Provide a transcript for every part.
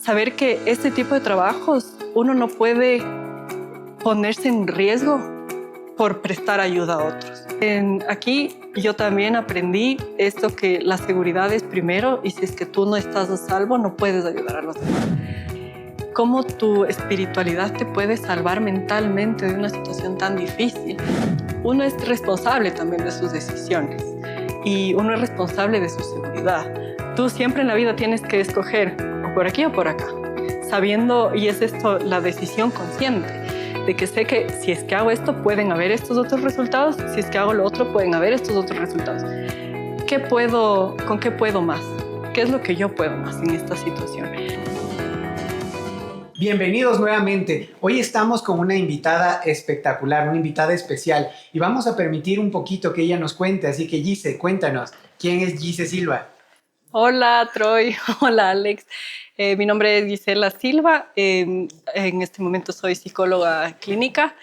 saber que este tipo de trabajos uno no puede ponerse en riesgo por prestar ayuda a otros. Aquí yo también aprendí esto, que la seguridad es primero, y si es que tú no estás a salvo, no puedes ayudar a los demás. Cómo tu espiritualidad te puede salvar mentalmente de una situación tan difícil. Uno es responsable también de sus decisiones y uno es responsable de su seguridad. Tú siempre en la vida tienes que escoger o por aquí o por acá, sabiendo, y es esto la decisión consciente, de que sé que si es que hago esto pueden haber estos otros resultados, si es que hago lo otro pueden haber estos otros resultados. ¿Con qué puedo más? ¿Qué es lo que yo puedo más en esta situación? Bienvenidos nuevamente. Hoy estamos con una invitada espectacular, una invitada especial, y vamos a permitir un poquito que ella nos cuente. Así que Gise, cuéntanos, ¿quién es Gise Silva? Hola Troy, hola Alex. Mi nombre es Gisela Silva. En este momento soy psicóloga clínica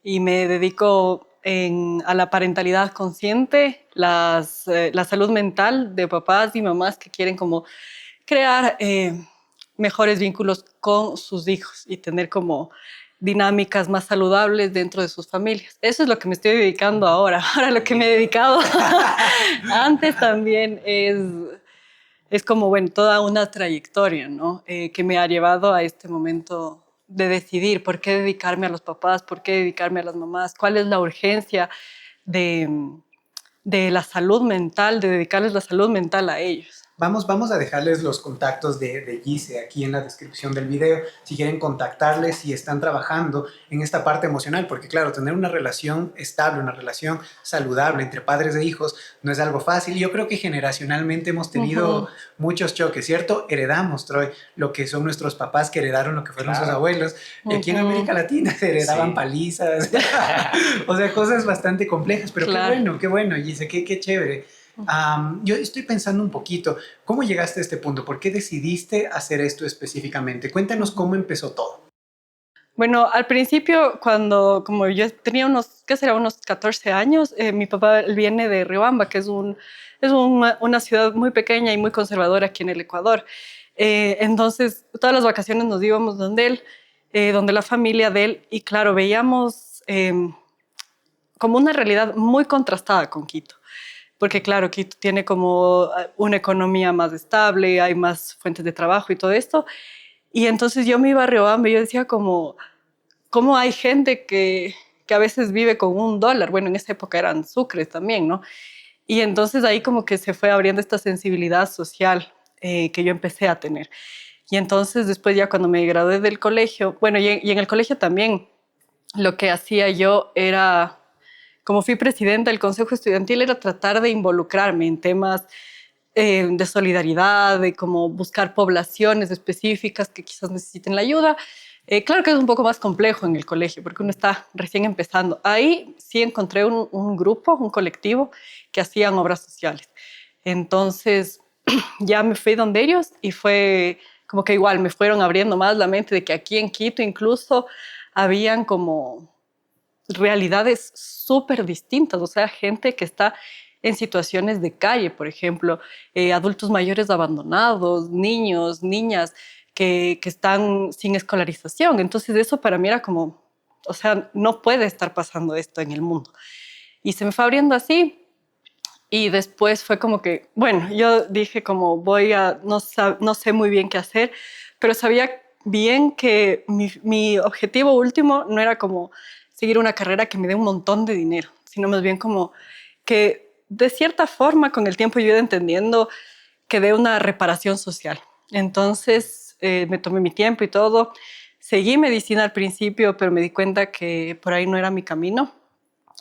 y me dedico a la parentalidad consciente, la salud mental de papás y mamás que quieren como crear mejores vínculos con sus hijos y tener como dinámicas más saludables dentro de sus familias. Eso es lo que me estoy dedicando ahora. Ahora lo que me he dedicado antes también es como, bueno, toda una trayectoria, ¿no? Que me ha llevado a este momento de decidir por qué dedicarme a los papás, por qué dedicarme a las mamás, cuál es la urgencia de, de la salud mental, de dedicarles la salud mental a ellos. Vamos a dejarles los contactos de Gise aquí en la descripción del video, si quieren contactarles, si están trabajando en esta parte emocional, porque claro, tener una relación estable, una relación saludable entre padres e hijos no es algo fácil. Yo creo que generacionalmente hemos tenido muchos choques, ¿cierto? Heredamos, Troy, lo que son nuestros papás, que heredaron lo que fueron sus abuelos, y aquí en América Latina se heredaban palizas, o sea, cosas bastante complejas, pero qué bueno, Gise, qué chévere. Yo estoy pensando un poquito, ¿cómo llegaste a este punto? ¿Por qué decidiste hacer esto específicamente? Cuéntanos cómo empezó todo. Bueno, al principio, como yo tenía unos 14 años, mi papá viene de Riobamba, que es una ciudad muy pequeña y muy conservadora aquí en el Ecuador. Entonces, todas las vacaciones nos íbamos donde él, donde la familia de él, y claro, veíamos como una realidad muy contrastada con Quito. Porque claro, Quito tiene como una economía más estable, hay más fuentes de trabajo y todo esto. Y entonces yo me iba a Riobamba y yo decía como, ¿cómo hay gente que a veces vive con $1? Bueno, en esa época eran sucres también, ¿no? Y entonces ahí como que se fue abriendo esta sensibilidad social que yo empecé a tener. Y entonces después ya cuando me gradué del colegio, bueno, y en el colegio también, lo que hacía yo era, como fui presidenta del Consejo Estudiantil, era tratar de involucrarme en temas de solidaridad, de cómo buscar poblaciones específicas que quizás necesiten la ayuda. Claro que es un poco más complejo en el colegio porque uno está recién empezando. Ahí sí encontré un grupo, un colectivo que hacían obras sociales. Entonces ya me fui donde ellos y fue como que igual me fueron abriendo más la mente de que aquí en Quito incluso habían como realidades súper distintas, o sea, gente que está en situaciones de calle, por ejemplo, adultos mayores abandonados, niños, niñas que están sin escolarización. Entonces eso para mí era como, o sea, no puede estar pasando esto en el mundo. Y se me fue abriendo así. Y después fue como que, bueno, yo dije como no sé muy bien qué hacer, pero sabía bien que mi objetivo último no era como seguir una carrera que me dé un montón de dinero, sino más bien como que de cierta forma con el tiempo yo iba entendiendo que dé una reparación social. Entonces me tomé mi tiempo y todo. Seguí medicina al principio, pero me di cuenta que por ahí no era mi camino,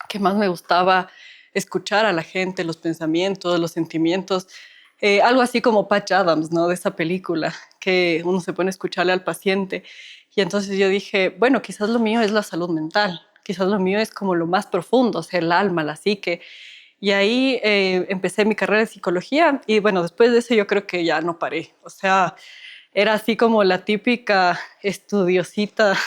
que más me gustaba escuchar a la gente, los pensamientos, los sentimientos, algo así como Patch Adams, ¿no? De esa película, que uno se pone a escucharle al paciente. Y entonces yo dije, bueno, quizás lo mío es la salud mental, quizás lo mío es como lo más profundo, o sea, el alma, la psique. Y ahí empecé mi carrera de psicología y bueno, después de eso yo creo que ya no paré. O sea, era así como la típica estudiosita,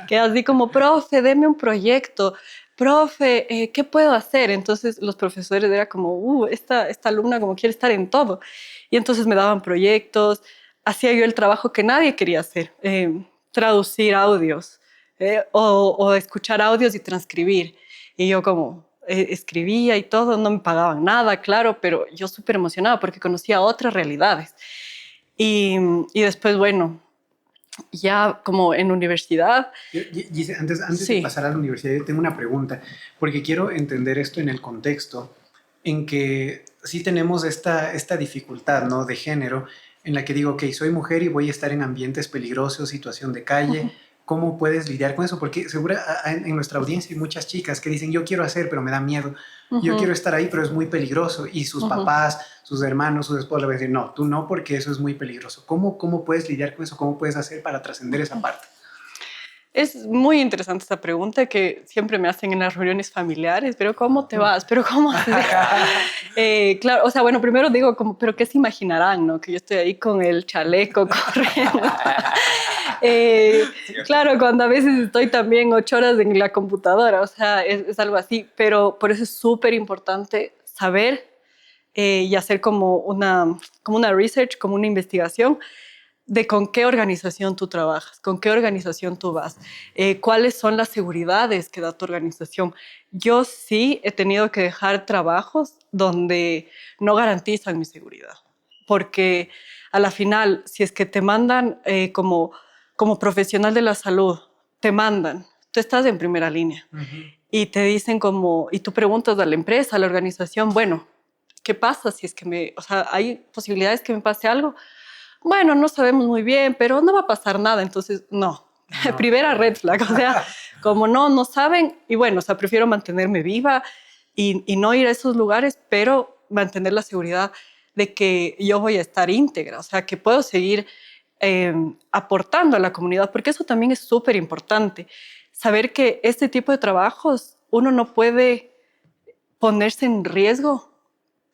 que así como, profe, deme un proyecto, profe, ¿qué puedo hacer? Entonces los profesores era como, esta alumna como quiere estar en todo. Y entonces me daban proyectos, hacía yo el trabajo que nadie quería hacer, traducir audios o escuchar audios y transcribir. Y yo como escribía y todo, no me pagaban nada, claro, pero yo súper emocionada porque conocía otras realidades. Y, y después, bueno, ya como en universidad. Gise, antes de Sí. pasar a la universidad, yo tengo una pregunta, porque quiero entender esto en el contexto en que sí tenemos esta dificultad, ¿no? De género, en la que digo, ok, soy mujer y voy a estar en ambientes peligrosos, situación de calle. Ujú, ¿Cómo puedes lidiar con eso? Porque seguro en nuestra audiencia hay muchas chicas que dicen, yo quiero hacer, pero me da miedo. Yo ujú, quiero estar ahí, pero es muy peligroso. Y sus ujú. papás, sus hermanos, sus esposos le van a decir, no, tú no, porque eso es muy peligroso. ¿Cómo puedes lidiar con eso? ¿Cómo puedes hacer para trascender esa parte? Es muy interesante esta pregunta que siempre me hacen en las reuniones familiares, pero ¿cómo te vas? ¿Pero cómo haces? Claro, o sea, bueno, primero digo, como, ¿pero qué se imaginarán, no? Que yo estoy ahí con el chaleco corriendo. Claro, cuando a veces estoy también 8 horas en la computadora, o sea, es algo así, pero por eso es súper importante saber y hacer como una research, como una investigación de con qué organización tú trabajas, con qué organización tú vas, cuáles son las seguridades que da tu organización. Yo sí he tenido que dejar trabajos donde no garantizan mi seguridad, porque a la final, si es que te mandan como profesional de la salud, te mandan, tú estás en primera línea Uh -huh. y te dicen como, y tú preguntas a la empresa, a la organización, bueno, ¿qué pasa si es que o sea, hay posibilidades que me pase algo? Bueno, no sabemos muy bien, pero no va a pasar nada, entonces no. No. Primera red flag, o sea, como no saben, y bueno, o sea, prefiero mantenerme viva y no ir a esos lugares, pero mantener la seguridad de que yo voy a estar íntegra, o sea, que puedo seguir eh, aportando a la comunidad, porque eso también es súper importante, saber que este tipo de trabajos uno no puede ponerse en riesgo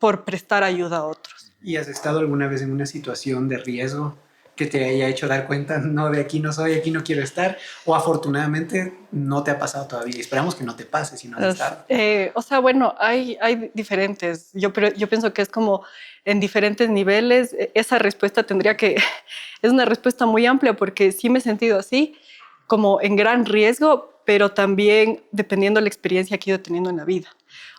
por prestar ayuda a otros. ¿Y has estado alguna vez en una situación de riesgo que te haya hecho dar cuenta, no, de aquí no soy, aquí no quiero estar? O afortunadamente no te ha pasado todavía. Esperamos que no te pase si no has estado. O sea, bueno, hay diferentes. Yo pienso que es como en diferentes niveles. Esa respuesta tendría que... Es una respuesta muy amplia porque sí me he sentido así, como en gran riesgo, pero también dependiendo de la experiencia que he ido teniendo en la vida.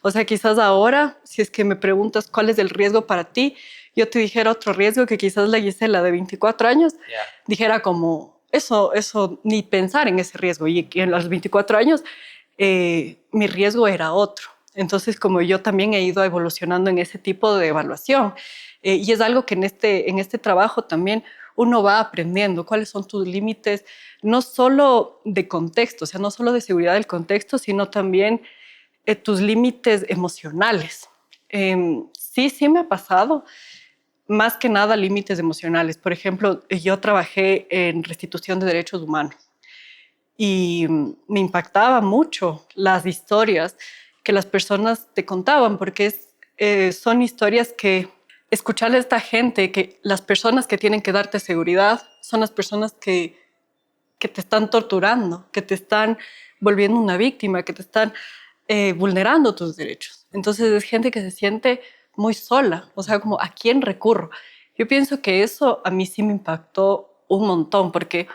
O sea, quizás ahora, si es que me preguntas cuál es el riesgo para ti, yo te dijera otro riesgo que quizás la Gisela de 24 años dijera como, eso, ni pensar en ese riesgo. Y que en los 24 años mi riesgo era otro. Entonces, como yo también he ido evolucionando en ese tipo de evaluación, y es algo que en este trabajo también uno va aprendiendo cuáles son tus límites, no solo de contexto, o sea, no solo de seguridad del contexto, sino también tus límites emocionales. Sí me ha pasado, más que nada límites emocionales. Por ejemplo, yo trabajé en restitución de derechos humanos y me impactaba mucho las historias que las personas te contaban, porque son historias que escucharle a esta gente, que las personas que tienen que darte seguridad son las personas que te están torturando, que te están volviendo una víctima, que te están vulnerando tus derechos. Entonces es gente que se siente muy sola, o sea, como ¿a quién recurro? Yo pienso que eso a mí sí me impactó un montón, porque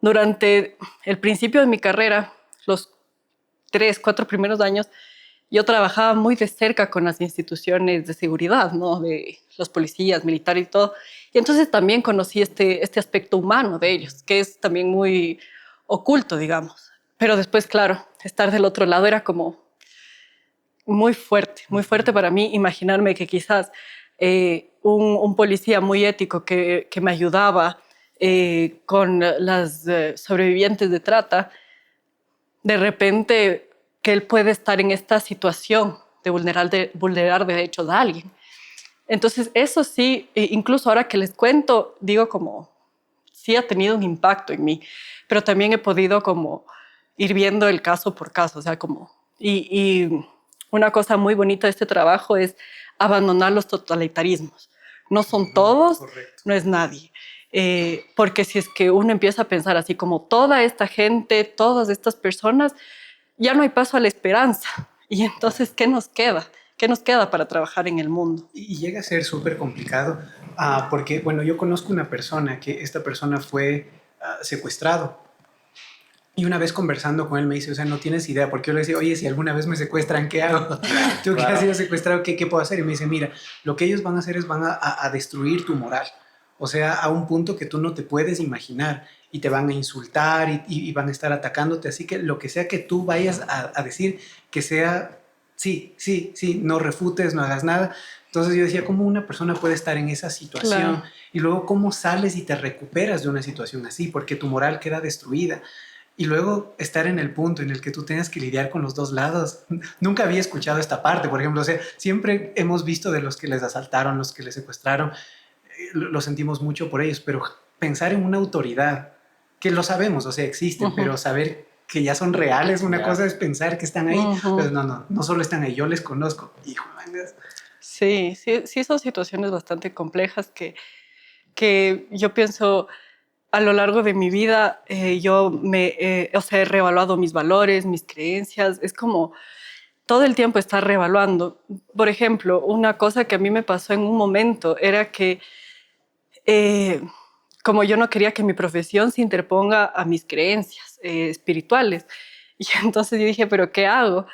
durante el principio de mi carrera, los 3, 4 primeros años, yo trabajaba muy de cerca con las instituciones de seguridad, ¿no? De los policías, militares y todo. Y entonces también conocí este aspecto humano de ellos, que es también muy oculto, digamos. Pero después, claro, estar del otro lado era como muy fuerte para mí imaginarme que quizás un policía muy ético que me ayudaba con las sobrevivientes de trata, de repente que él puede estar en esta situación de vulnerar derechos a alguien. Entonces, eso sí, incluso ahora que les cuento, digo como, sí ha tenido un impacto en mí, pero también he podido como ir viendo el caso por caso, o sea, como, y una cosa muy bonita de este trabajo es abandonar los totalitarismos. No son todos, Correcto. no es nadie. Porque si es que uno empieza a pensar así como toda esta gente, todas estas personas, ya no hay paso a la esperanza. Y entonces, ¿qué nos queda? ¿Qué nos queda para trabajar en el mundo? Y llega a ser súper complicado Porque, bueno, yo conozco una persona que esta persona fue secuestrado. Y una vez conversando con él me dice, o sea, no tienes idea, porque yo le decía, oye, si alguna vez me secuestran, ¿qué hago? Tú que has sido secuestrado, ¿qué puedo hacer? Y me dice, mira, lo que ellos van a hacer es van a destruir tu moral. O sea, a un punto que tú no te puedes imaginar y te van a insultar y van a estar atacándote. Así que lo que sea que tú vayas a decir, que sea, sí, sí, sí, no refutes, no hagas nada. Entonces yo decía, ¿cómo una persona puede estar en esa situación? Claro, Y luego, ¿cómo sales y te recuperas de una situación así? Porque tu moral queda destruida. Y luego estar en el punto en el que tú tienes que lidiar con los dos lados. Nunca había escuchado esta parte, por ejemplo. O sea, siempre hemos visto de los que les asaltaron, los que les secuestraron, lo sentimos mucho por ellos, pero pensar en una autoridad, que lo sabemos, o sea, existen, pero saber que ya son reales, una cosa es pensar que están ahí, pero no solo están ahí, yo les conozco. Hijo, mangas. sí, sí, sí, son situaciones bastante complejas que yo pienso a lo largo de mi vida, yo o sea, he reevaluado mis valores, mis creencias, es como todo el tiempo estar reevaluando. Por ejemplo, una cosa que a mí me pasó en un momento era que eh, como yo no quería que mi profesión se interponga a mis creencias espirituales, y entonces yo dije, ¿pero qué hago?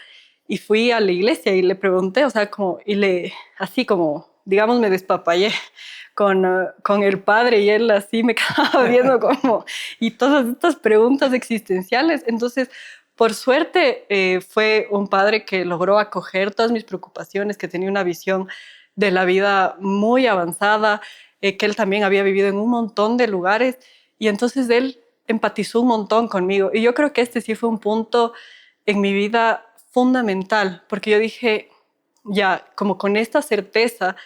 Y fui a la iglesia y le pregunté, o sea, como, así como, digamos, me despapallé con el padre y él así me quedaba viendo como, y todas estas preguntas existenciales. Entonces, por suerte, fue un padre que logró acoger todas mis preocupaciones, que tenía una visión de la vida muy avanzada, que él también había vivido en un montón de lugares, y entonces él empatizó un montón conmigo. Y yo creo que este sí fue un punto en mi vida fundamental, porque yo dije, ya, como con esta certeza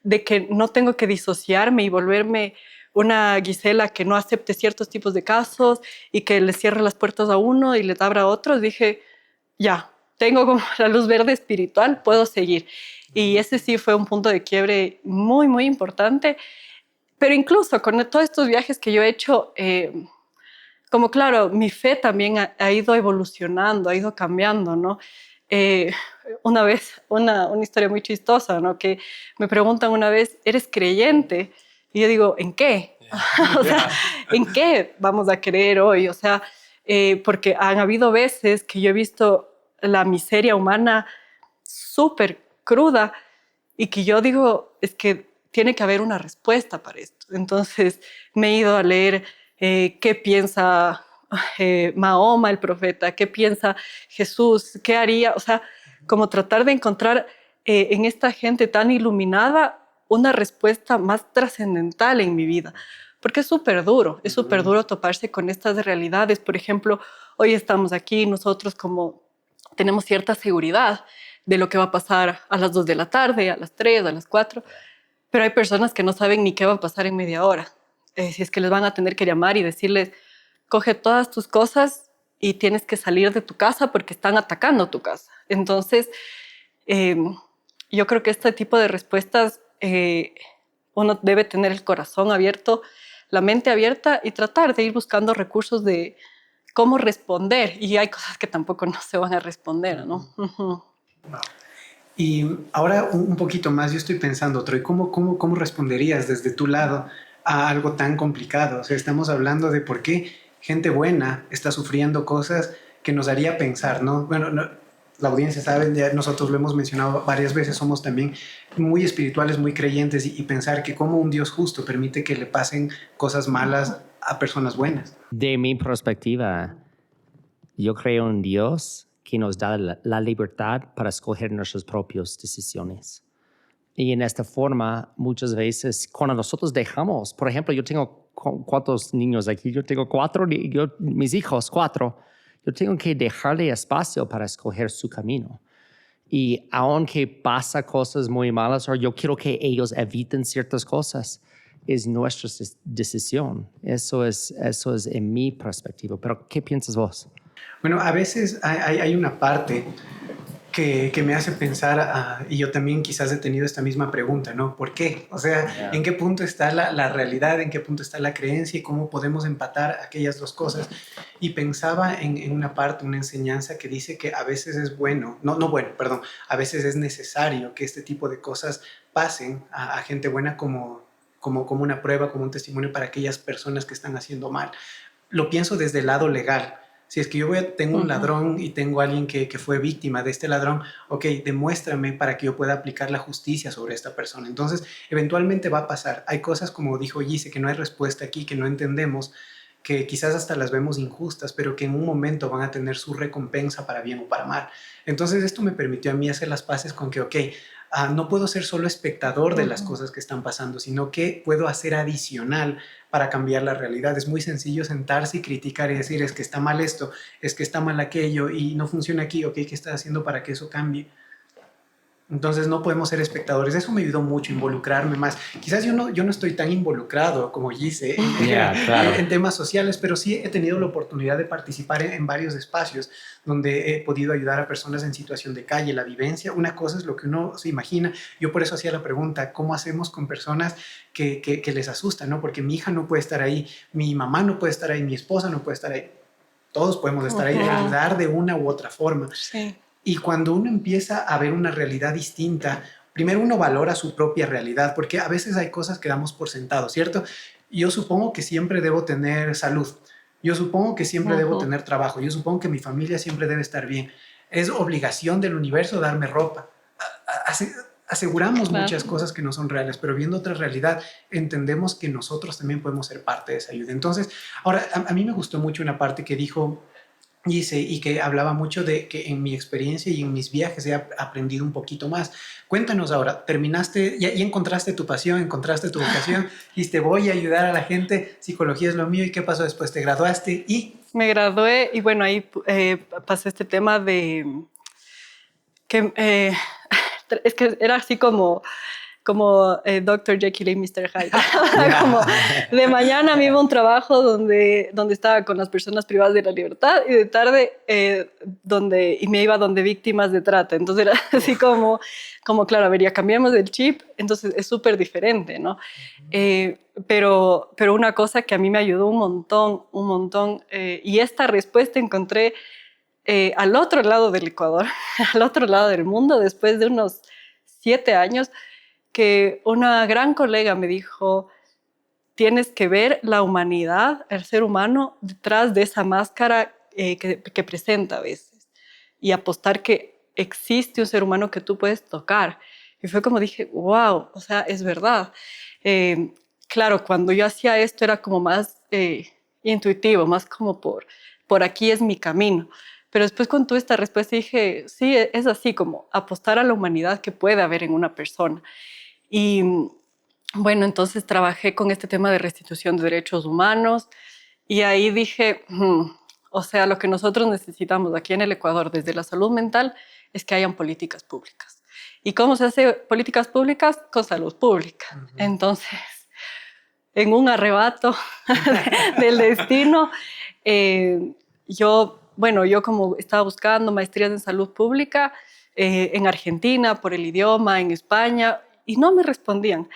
de que no tengo que disociarme y volverme una Gisela que no acepte ciertos tipos de casos y que le cierre las puertas a uno y les abra a otros, dije, ya, tengo como la luz verde espiritual, puedo seguir. Y ese sí fue un punto de quiebre muy, muy importante. Pero incluso con todos estos viajes que yo he hecho, como claro, mi fe también ha ido evolucionando, ha ido cambiando, ¿no? Eh, una vez, una historia muy chistosa, ¿no? Que me preguntan una vez, ¿eres creyente? Y yo digo, ¿en qué? O sea, ¿en qué vamos a creer hoy? O sea, porque han habido veces que yo he visto la miseria humana súper cruda y que yo digo, es que tiene que haber una respuesta para esto. Entonces me he ido a leer qué piensa Mahoma, el profeta, qué piensa Jesús, qué haría, o sea, como tratar de encontrar en esta gente tan iluminada una respuesta más trascendental en mi vida. Porque es súper duro toparse con estas realidades. Por ejemplo, hoy estamos aquí, nosotros como tenemos cierta seguridad de lo que va a pasar a las 2 de la tarde, a las 3, a las 4, pero hay personas que no saben ni qué va a pasar en media hora. Si es que les van a tener que llamar y decirles, coge todas tus cosas y tienes que salir de tu casa porque están atacando tu casa. Entonces, eh, yo creo que este tipo de respuestas uno debe tener el corazón abierto, la mente abierta y tratar de ir buscando recursos de cómo responder. Y hay cosas que tampoco no se van a responder, ¿no? Y ahora un poquito más, yo estoy pensando, Troy, ¿cómo responderías desde tu lado a algo tan complicado? O sea, estamos hablando de por qué gente buena está sufriendo cosas que nos haría pensar, ¿no? Bueno, la audiencia sabe, ya nosotros lo hemos mencionado varias veces, somos también muy espirituales, muy creyentes y pensar que como un Dios justo permite que le pasen cosas malas a personas buenas. De mi perspectiva, yo creo en Dios que nos da la libertad para escoger nuestras propias decisiones. Y en esta forma, muchas veces, cuando nosotros dejamos, por ejemplo, yo tengo cuántos niños aquí, yo tengo mis hijos, 4, yo tengo que dejarle espacio para escoger su camino. Y aunque pasa cosas muy malas, o yo quiero que ellos eviten ciertas cosas, es nuestra decisión. Eso es en mi perspectiva. Pero, ¿qué piensas vos? Bueno, a veces hay una parte que me hace pensar, y yo también quizás he tenido esta misma pregunta, ¿no? ¿Por qué? O sea, ¿en qué punto está la realidad? ¿En qué punto está la creencia? ¿Y cómo podemos empatar aquellas dos cosas? Y pensaba en una parte, una enseñanza que dice que a veces es bueno, no bueno, perdón, a veces es necesario que este tipo de cosas pasen a gente buena como como una prueba, como un testimonio para aquellas personas que están haciendo mal. Lo pienso desde el lado legal. Si es que yo tengo un ladrón y tengo a alguien que fue víctima de este ladrón, ok, demuéstrame para que yo pueda aplicar la justicia sobre esta persona. Entonces, eventualmente va a pasar. Hay cosas, como dijo Gise, que no hay respuesta aquí, que no entendemos, que quizás hasta las vemos injustas, pero que en un momento van a tener su recompensa para bien o para mal. Entonces, esto me permitió a mí hacer las paces con que, ok, no puedo ser solo espectador de las cosas que están pasando, sino que puedo hacer adicional para cambiar la realidad. Es muy sencillo sentarse y criticar y decir, es que está mal esto, es que está mal aquello y no funciona aquí, ok, ¿qué estás haciendo para que eso cambie? Entonces no podemos ser espectadores. Eso me ayudó mucho, involucrarme más. Quizás yo no estoy tan involucrado como Gise claro. en temas sociales, pero sí he tenido la oportunidad de participar en varios espacios donde he podido ayudar a personas en situación de calle, la vivencia. Una cosa es lo que uno se imagina. Yo por eso hacía la pregunta, ¿cómo hacemos con personas que les asusta, ¿no? Porque mi hija no puede estar ahí, mi mamá no puede estar ahí, mi esposa no puede estar ahí. Todos podemos estar ahí, ayudar de una u otra forma. Sí. Y cuando uno empieza a ver una realidad distinta, primero uno valora su propia realidad, porque a veces hay cosas que damos por sentado, ¿cierto? Yo supongo que siempre debo tener salud, yo supongo que siempre debo tener trabajo, yo supongo que mi familia siempre debe estar bien. Es obligación del universo darme ropa. Aseguramos muchas cosas que no son reales, pero viendo otra realidad entendemos que nosotros también podemos ser parte de esa ayuda. Entonces, ahora, a mí me gustó mucho una parte que dijo y que hablaba mucho de que en mi experiencia y en mis viajes he aprendido un poquito más. Cuéntanos ahora, terminaste, ya encontraste tu pasión, encontraste tu vocación, dijiste voy a ayudar a la gente, psicología es lo mío, ¿y qué pasó después? ¿Te graduaste y...? Me gradué y bueno, ahí pasé este tema de que es que era así como Dr. Jekyll y Mr. Hyde. Como de mañana me iba a un trabajo donde estaba con las personas privadas de la libertad y de tarde y me iba donde víctimas de trata. Entonces era así como claro, a ver, ya cambiamos el chip, entonces es súper diferente, ¿no? Pero una cosa que a mí me ayudó un montón, y esta respuesta encontré al otro lado del Ecuador, al otro lado del mundo, después de unos 7 años, que una gran colega me dijo, tienes que ver la humanidad, el ser humano, detrás de esa máscara que presenta a veces y apostar que existe un ser humano que tú puedes tocar. Y fue como dije, wow, o sea, es verdad. Claro, cuando yo hacía esto era como más intuitivo, más como por aquí es mi camino. Pero después con toda esta respuesta dije, sí, es así, como apostar a la humanidad que puede haber en una persona. Y bueno, entonces trabajé con este tema de restitución de derechos humanos y ahí dije, o sea, lo que nosotros necesitamos aquí en el Ecuador desde la salud mental es que hayan políticas públicas. ¿Y cómo se hace políticas públicas? Con salud pública. Entonces, en un arrebato del destino, yo como estaba buscando maestrías en salud pública en Argentina por el idioma, en España, y no me respondían.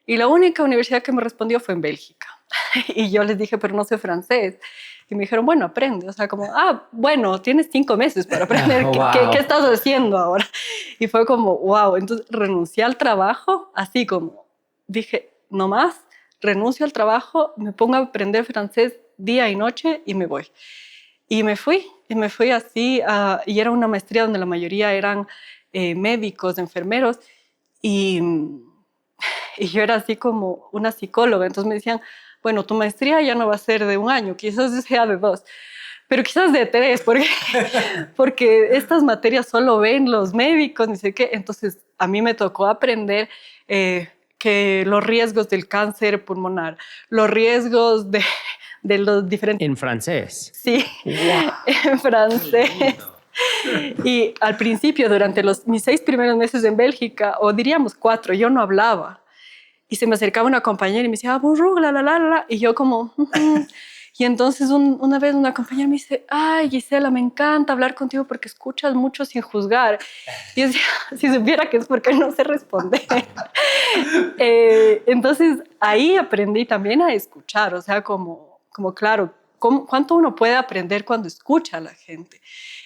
Y la única universidad que me respondió fue en Bélgica. Y yo les dije, pero no sé francés. Y me dijeron, bueno, aprende. O sea, como, bueno, tienes 5 meses para aprender. Wow. ¿Qué estás haciendo ahora? Y fue como, wow. Entonces renuncié al trabajo, así como dije, no más, renuncio al trabajo, me pongo a aprender francés día y noche y me voy. Y me fui así, y era una maestría donde la mayoría eran médicos, enfermeros, y yo era así como una psicóloga. Entonces me decían, bueno, tu maestría ya no va a ser de 1 año, quizás sea de 2, pero quizás de 3, porque estas materias solo ven los médicos, ni sé qué. Entonces a mí me tocó aprender que los riesgos del cáncer pulmonar, los riesgos de los diferentes... En francés. Sí, wow. En francés. Y al principio, durante mis 6 primeros meses en Bélgica, o diríamos 4, yo no hablaba. Y se me acercaba una compañera y me decía, bonjour, la, la, la, la. Y yo como... Y entonces una vez una compañera me dice, ay, Gisela, me encanta hablar contigo porque escuchas mucho sin juzgar. Y yo decía, si supiera que es porque no sé responder. Entonces ahí aprendí también a escuchar, o sea, como claro, cuánto uno puede aprender cuando escucha a la gente.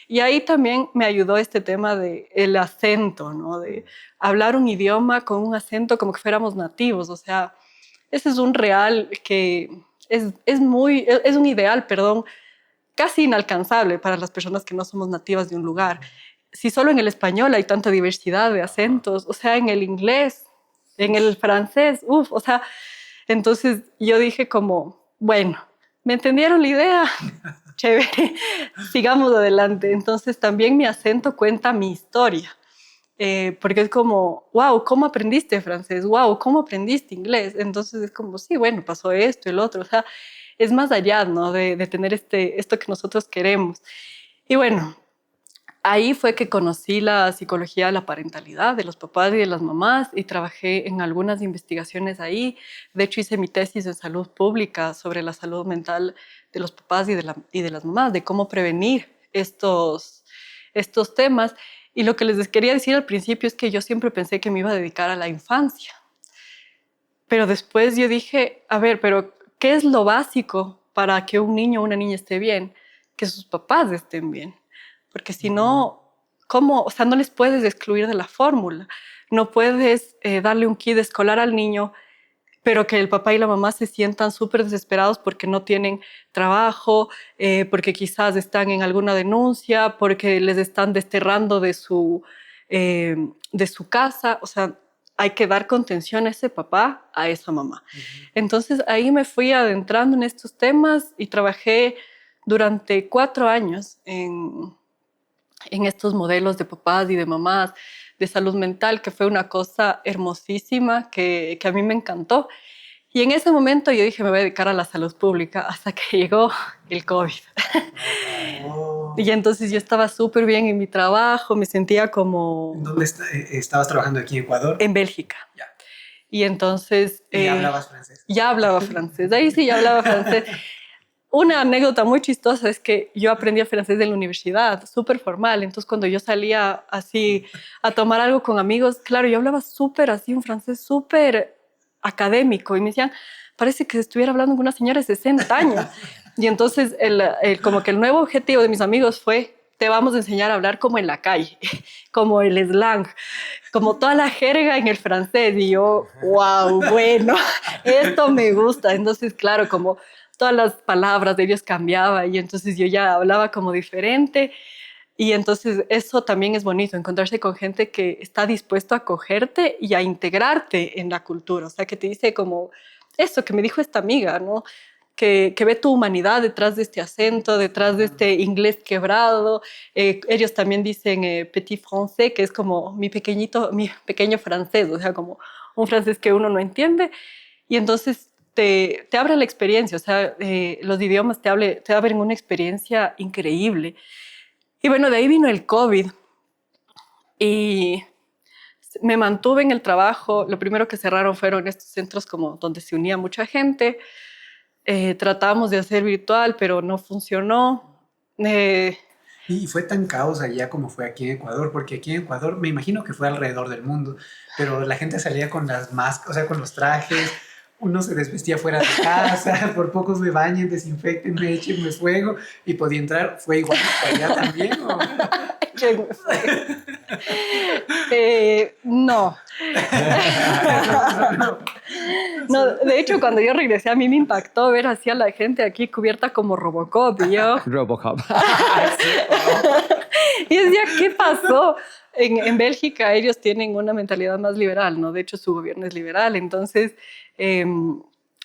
Y ahí también me ayudó este tema del acento, ¿no? De hablar un idioma con un acento como que fuéramos nativos, o sea, ese es un real que es un ideal, perdón, casi inalcanzable para las personas que no somos nativas de un lugar. Si solo en el español hay tanta diversidad de acentos, o sea, en el inglés, en el francés, o sea, entonces yo dije como, bueno, ¿me entendieron la idea? Chévere, sigamos adelante. Entonces también mi acento cuenta mi historia. Porque es como, wow, ¿cómo aprendiste francés? Wow, ¿cómo aprendiste inglés? Entonces es como, sí, bueno, pasó esto, el otro, o sea, es más allá, ¿no? De tener esto que nosotros queremos. Y bueno, ahí fue que conocí la psicología de la parentalidad, de los papás y de las mamás, y trabajé en algunas investigaciones ahí. De hecho, hice mi tesis en salud pública sobre la salud mental de los papás y de las mamás, de cómo prevenir estos temas. Y lo que les quería decir al principio es que yo siempre pensé que me iba a dedicar a la infancia. Pero después yo dije, a ver, pero ¿qué es lo básico para que un niño o una niña esté bien? Que sus papás estén bien. Porque si no, ¿cómo? O sea, no les puedes excluir de la fórmula. No puedes darle un kit escolar al niño, pero que el papá y la mamá se sientan súper desesperados porque no tienen trabajo, porque quizás están en alguna denuncia, porque les están desterrando de su casa. O sea, hay que dar contención a ese papá, a esa mamá. Entonces ahí me fui adentrando en estos temas y trabajé durante 4 años en estos modelos de papás y de mamás de salud mental, que fue una cosa hermosísima que a mí me encantó. Y en ese momento yo dije, me voy a dedicar a la salud pública hasta que llegó el COVID. Oh. Y entonces yo estaba súper bien en mi trabajo, me sentía como... ¿Dónde estabas trabajando aquí en Ecuador? En Bélgica. Ya. Y entonces... ¿Y hablabas francés? Ya hablaba francés, ahí sí ya hablaba francés. Una anécdota muy chistosa es que yo aprendí francés en la universidad, súper formal. Entonces, cuando yo salía así a tomar algo con amigos, claro, yo hablaba súper así, un francés súper académico. Y me decían, parece que estuviera hablando con una señora de 60 años. Y entonces, como que el nuevo objetivo de mis amigos fue, te vamos a enseñar a hablar como en la calle, como el slang, como toda la jerga en el francés. Y yo, wow, bueno, esto me gusta. Entonces, claro, como todas las palabras de ellos cambiaban y entonces yo ya hablaba como diferente. Y entonces eso también es bonito, encontrarse con gente que está dispuesto a acogerte y a integrarte en la cultura. O sea, que te dice como eso que me dijo esta amiga, ¿no? Que ve tu humanidad detrás de este acento, detrás de este inglés quebrado. Ellos también dicen petit français, que es como mi pequeño francés, o sea, como un francés que uno no entiende. Y entonces te abre la experiencia, o sea, los idiomas te abren una experiencia increíble. Y bueno, de ahí vino el COVID y me mantuve en el trabajo. Lo primero que cerraron fueron estos centros como donde se unía mucha gente. Tratamos de hacer virtual, pero no funcionó. Y fue tan caos allá como fue aquí en Ecuador, porque aquí en Ecuador me imagino que fue alrededor del mundo, pero la gente salía con las máscaras, o sea, con los trajes, uno se desvestía fuera de casa, por poco me bañen, desinfecten, échenme fuego y podía entrar. ¿Fue igual para allá también? ¿O? No. No, de hecho, cuando yo regresé, a mí me impactó ver así a la gente aquí cubierta como Robocop. Y yo... Robocop. Y decía, ¿qué pasó? En Bélgica ellos tienen una mentalidad más liberal, ¿no? De hecho, su gobierno es liberal. Entonces,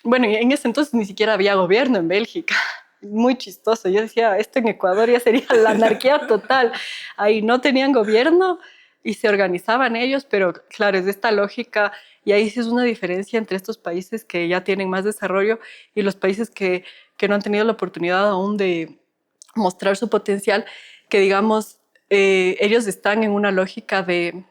bueno, en ese entonces ni siquiera había gobierno en Bélgica. Muy chistoso. Yo decía, esto en Ecuador ya sería la anarquía total. Ahí no tenían gobierno y se organizaban ellos, pero claro, es de esta lógica. Y ahí sí es una diferencia entre estos países que ya tienen más desarrollo y los países que no han tenido la oportunidad aún de mostrar su potencial, que digamos, ellos están en una lógica de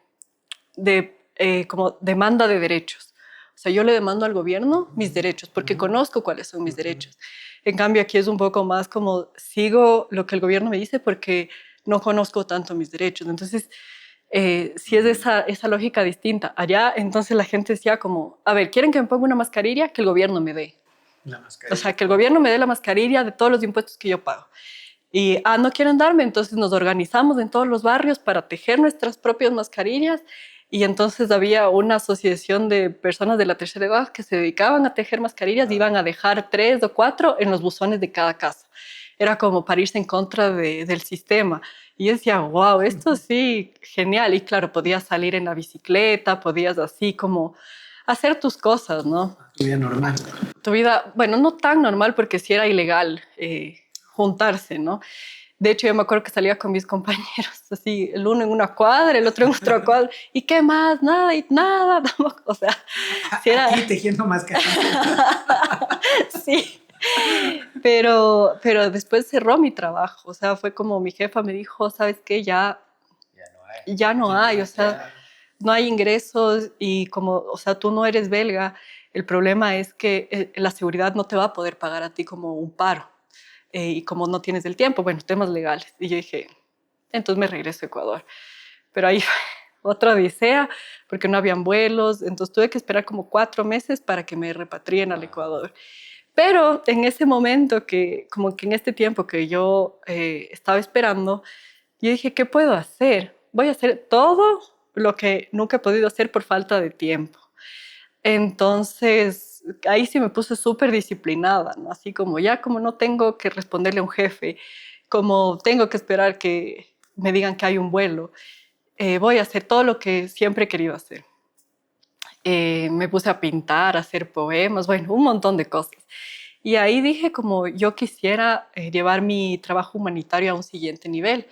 como demanda de derechos. O sea, yo le demando al gobierno mis derechos porque conozco cuáles son mis derechos. En cambio, aquí es un poco más como sigo lo que el gobierno me dice porque no conozco tanto mis derechos. Entonces, sí es esa lógica distinta. Allá, entonces la gente decía como, a ver, ¿quieren que me ponga una mascarilla? Que el gobierno me dé. La mascarilla. O sea, que el gobierno me dé la mascarilla de todos los impuestos que yo pago. Y, no quieren darme, entonces nos organizamos en todos los barrios para tejer nuestras propias mascarillas Y entonces había una asociación de personas de la tercera edad que se dedicaban a tejer mascarillas, iban a dejar 3 o 4 en los buzones de cada casa. Era como para irse en contra del sistema. Y yo decía, wow, esto sí, genial. Y claro, podías salir en la bicicleta, podías así como hacer tus cosas, ¿no? Tu vida normal. Tu vida, bueno, no tan normal porque sí era ilegal juntarse, ¿no? De hecho, yo me acuerdo que salía con mis compañeros, así, el uno en una cuadra, el otro en otra cuadra, ¿y qué más? Nada, y nada, tampoco, o sea, sí era... Aquí tejiendo mascarillas. Sí, pero después cerró mi trabajo, o sea, fue como mi jefa me dijo, ¿sabes qué? Ya no hay, o sea, no hay ingresos y como, o sea, tú no eres belga, el problema es que la seguridad no te va a poder pagar a ti como un paro y como no tienes el tiempo, bueno, temas legales. Y yo dije, entonces me regreso a Ecuador. Pero ahí fue otra odisea porque no habían vuelos, entonces tuve que esperar como 4 meses para que me repatrien al Ecuador. Pero en ese momento, como que en este tiempo que yo estaba esperando, yo dije, ¿qué puedo hacer? Voy a hacer todo lo que nunca he podido hacer por falta de tiempo. Entonces, ahí sí me puse súper disciplinada, ¿no? Así como ya como no tengo que responderle a un jefe, como tengo que esperar que me digan que hay un vuelo, voy a hacer todo lo que siempre he querido hacer. Me puse a pintar, a hacer poemas, bueno, un montón de cosas. Y ahí dije como yo quisiera llevar mi trabajo humanitario a un siguiente nivel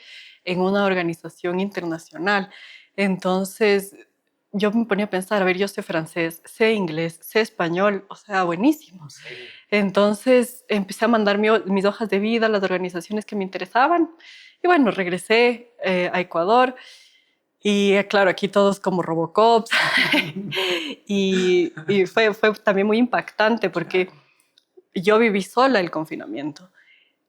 en una organización internacional. Entonces yo me ponía a pensar, a ver, yo sé francés, sé inglés, sé español, o sea, buenísimo. Sí. Entonces empecé a mandar mis hojas de vida a las organizaciones que me interesaban y bueno, regresé a Ecuador. Y claro, aquí todos como Robocops. y fue también muy impactante porque yo viví sola el confinamiento.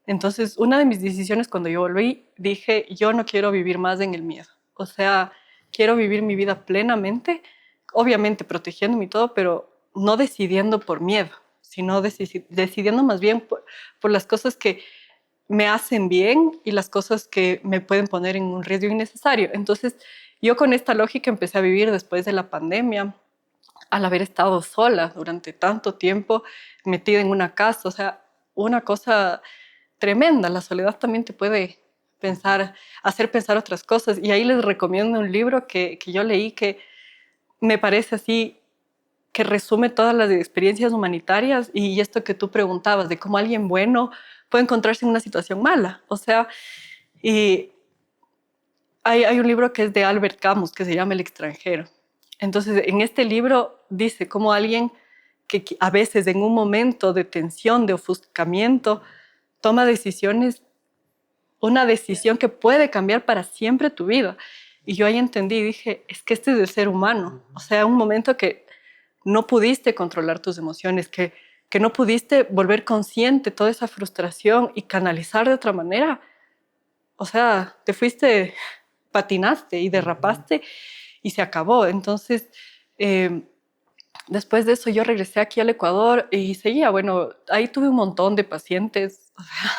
Entonces, una de mis decisiones cuando yo volví, dije, yo no quiero vivir más en el miedo. O sea, quiero vivir mi vida plenamente, obviamente protegiéndome y todo, pero no decidiendo por miedo, sino decidiendo más bien por las cosas que me hacen bien y las cosas que me pueden poner en un riesgo innecesario. Entonces, yo con esta lógica empecé a vivir después de la pandemia, al haber estado sola durante tanto tiempo, metida en una casa, o sea, una cosa tremenda. La soledad también te puede hacer pensar otras cosas. Y ahí les recomiendo un libro que yo leí que me parece así, que resume todas las experiencias humanitarias y esto que tú preguntabas, de cómo alguien bueno puede encontrarse en una situación mala. O sea, y hay un libro que es de Albert Camus que se llama El extranjero. Entonces, en este libro dice cómo alguien que a veces en un momento de tensión, de ofuscamiento, toma decisiones, una decisión que puede cambiar para siempre tu vida. Y yo ahí entendí y dije, es que este es el ser humano. O sea, un momento que no pudiste controlar tus emociones, que no pudiste volver consciente toda esa frustración y canalizar de otra manera. O sea, te fuiste, patinaste y derrapaste y se acabó. Entonces, eh, después de eso yo regresé aquí al Ecuador y seguía, bueno, ahí tuve un montón de pacientes, o sea,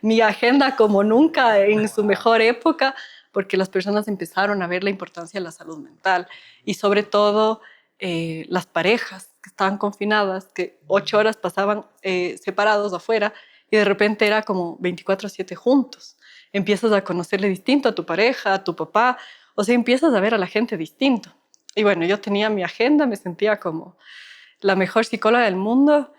mi agenda como nunca en su mejor época, porque las personas empezaron a ver la importancia de la salud mental y sobre todo las parejas que estaban confinadas, que 8 horas pasaban separados afuera y de repente era como 24/7 juntos. Empiezas a conocerle distinto a tu pareja, a tu papá, o sea, empiezas a ver a la gente distinto. Y bueno, yo tenía mi agenda, me sentía como la mejor psicóloga del mundo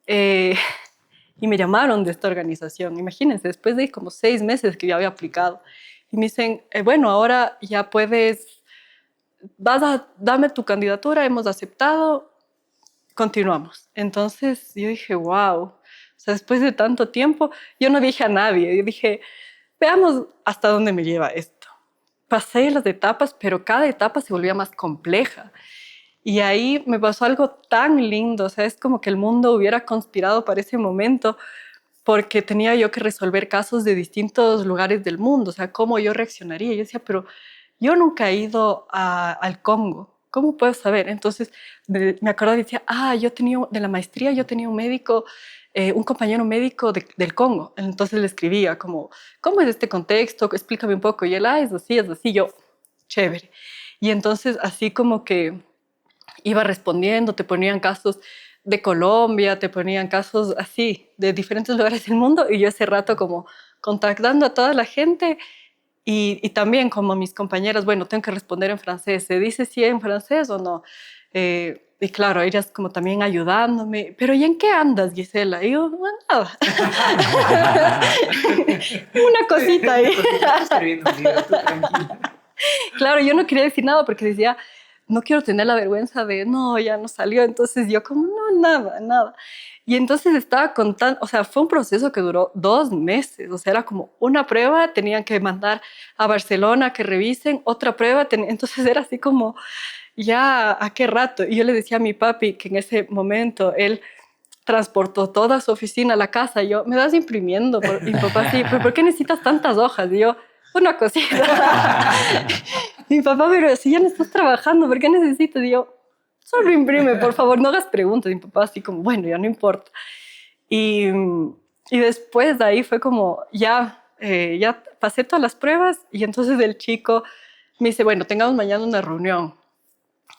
y me llamaron de esta organización. Imagínense, después de como 6 meses que yo había aplicado. Y me dicen, bueno, ahora ya puedes, dame tu candidatura, hemos aceptado, continuamos. Entonces yo dije, wow, o sea, después de tanto tiempo, yo no dije a nadie, yo dije, veamos hasta dónde me lleva esto. Pasé las etapas, pero cada etapa se volvía más compleja. Y ahí me pasó algo tan lindo, o sea, es como que el mundo hubiera conspirado para ese momento, porque tenía yo que resolver casos de distintos lugares del mundo, o sea, cómo yo reaccionaría. Yo decía, pero yo nunca he ido al Congo, ¿cómo puedo saber? Entonces me acuerdo y decía, yo tenía, de la maestría yo tenía un médico, un compañero médico del Congo. Entonces le escribía como, ¿cómo es este contexto? Explícame un poco. Y él, es así, yo, chévere. Y entonces así como que iba respondiendo, te ponían casos de Colombia, te ponían casos así, de diferentes lugares del mundo, y yo ese rato como contactando a toda la gente y también como mis compañeras, bueno, tengo que responder en francés, ¿se dice sí en francés o no? Y claro, ellas como también ayudándome, pero ¿y en qué andas, Gisela? Y yo, "No, nada, una cosita ahí". Estoy escribiendo un libro, tú tranquila. Claro, yo no quería decir nada porque decía, no quiero tener la vergüenza de, no, ya no salió. Entonces yo como, no, nada, nada. Y entonces estaba contando, o sea, fue un proceso que duró 2 meses. O sea, era como una prueba, tenían que mandar a Barcelona que revisen, otra prueba. Entonces era así como, ya, ¿a qué rato? Y yo le decía a mi papi que en ese momento él transportó toda su oficina a la casa. Y yo, me vas imprimiendo. Y mi papá, sí, pero ¿por qué necesitas tantas hojas? Y yo, una cosita. Mi papá, pero si ya no estás trabajando, ¿por qué necesitas? Y yo, solo imprime, por favor, no hagas preguntas. Y mi papá así como, bueno, ya no importa. Y, y después de ahí fue como, ya pasé todas las pruebas y entonces el chico me dice, bueno, tengamos mañana una reunión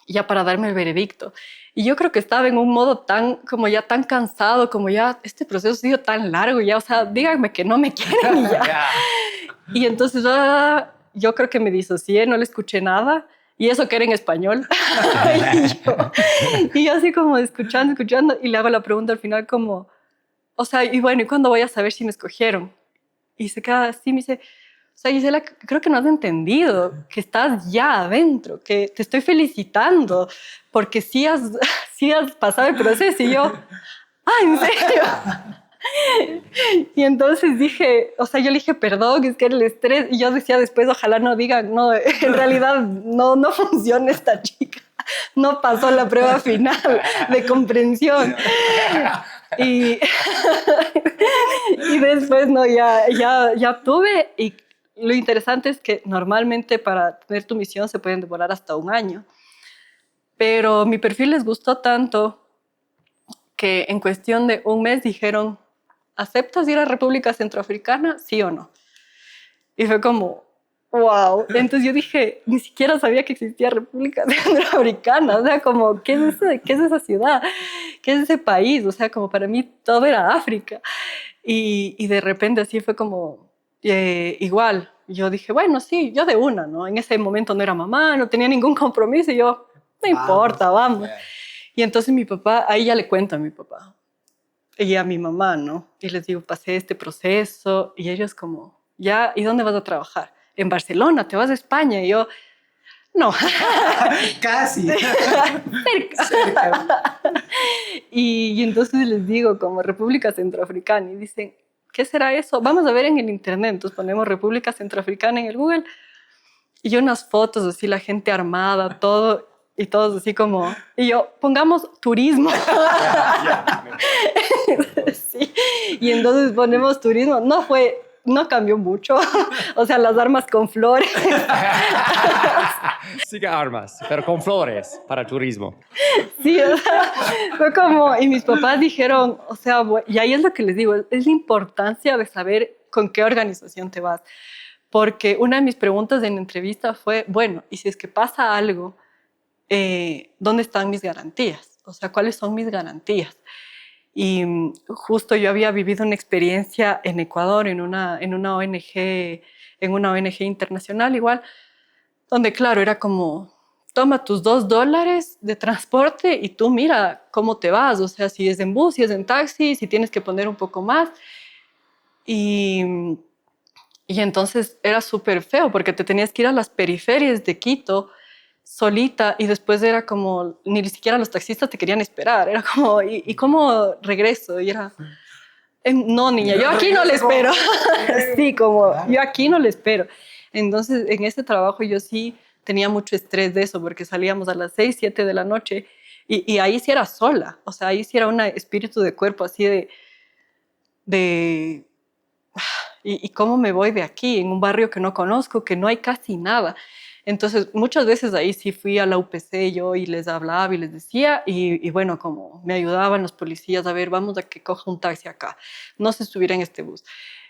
ya para darme el veredicto. Y yo creo que estaba en un modo como ya tan cansado, como ya este proceso ha sido tan largo, ya, o sea, díganme que no me quieren y ya. Y entonces yo creo que me disocié, no le escuché nada. Y eso que era en español. y yo así como escuchando, y le hago la pregunta al final como, o sea, y bueno, ¿y cuándo voy a saber si me escogieron? Y se queda así, me dice, o sea, Gisela, creo que no has entendido que estás ya adentro, que te estoy felicitando, porque sí has pasado el proceso. Y yo, ¿en serio? Y entonces dije, o sea, yo le dije, perdón, es que era el estrés. Y yo decía después, ojalá no digan, no, en realidad no funciona esta chica. No pasó la prueba final de comprensión. Y, y después, no, ya tuve. Y lo interesante es que normalmente para tener tu misión se pueden demorar hasta 1 año. Pero mi perfil les gustó tanto que en cuestión de 1 mes dijeron, ¿aceptas ir a República Centroafricana? ¿Sí o no? Y fue como, wow. Entonces yo dije, ni siquiera sabía que existía República Centroafricana. O sea, como, ¿qué es esa ciudad? ¿Qué es ese país? O sea, como para mí todo era África. Y de repente así fue como, igual. Yo dije, bueno, sí, yo de una, ¿no? En ese momento no era mamá, no tenía ningún compromiso. Y yo, no importa, vamos. Y entonces mi papá, ahí ya le cuento a mi papá y a mi mamá, ¿no? Y les digo, pasé este proceso y ellos como, ya, ¿y dónde vas a trabajar? En Barcelona, ¿te vas a España? Y yo, no. Casi. Cerca. Y entonces les digo, como República Centroafricana, y dicen, ¿qué será eso? Vamos a ver en el internet. Entonces ponemos República Centroafricana en el Google y unas fotos así, la gente armada, todo, y todos así como, y yo, pongamos turismo. Sí. Y entonces ponemos turismo. No cambió mucho. O sea, las armas con flores. Sigue armas, pero con flores para turismo. Sí, o sea, fue como, y mis papás dijeron, o sea, y ahí es lo que les digo, es la importancia de saber con qué organización te vas. Porque una de mis preguntas en la entrevista fue, bueno, y si es que pasa algo, ¿dónde están mis garantías? O sea, ¿cuáles son mis garantías? Y justo yo había vivido una experiencia en Ecuador, en una ONG internacional igual, donde claro, era como, toma tus $2 de transporte y tú mira cómo te vas, o sea, si es en bus, si es en taxi, si tienes que poner un poco más. Y, y entonces era súper feo porque te tenías que ir a las periferias de Quito solita y después era como, ni siquiera los taxistas te querían esperar, era como, ¿y cómo regreso? Y era, no, niña, yo aquí no le espero. Sí, como, yo aquí no le espero. Entonces, en ese trabajo yo sí tenía mucho estrés de eso, porque salíamos a las 6, 7 de la noche y ahí sí era sola, o sea, ahí sí era un espíritu de cuerpo así de ¿y cómo me voy de aquí, en un barrio que no conozco, que no hay casi nada? Entonces, muchas veces ahí sí fui a la UPC yo y les hablaba y les decía, y bueno, como me ayudaban los policías, a ver, vamos a que coja un taxi acá, no se subiera en este bus.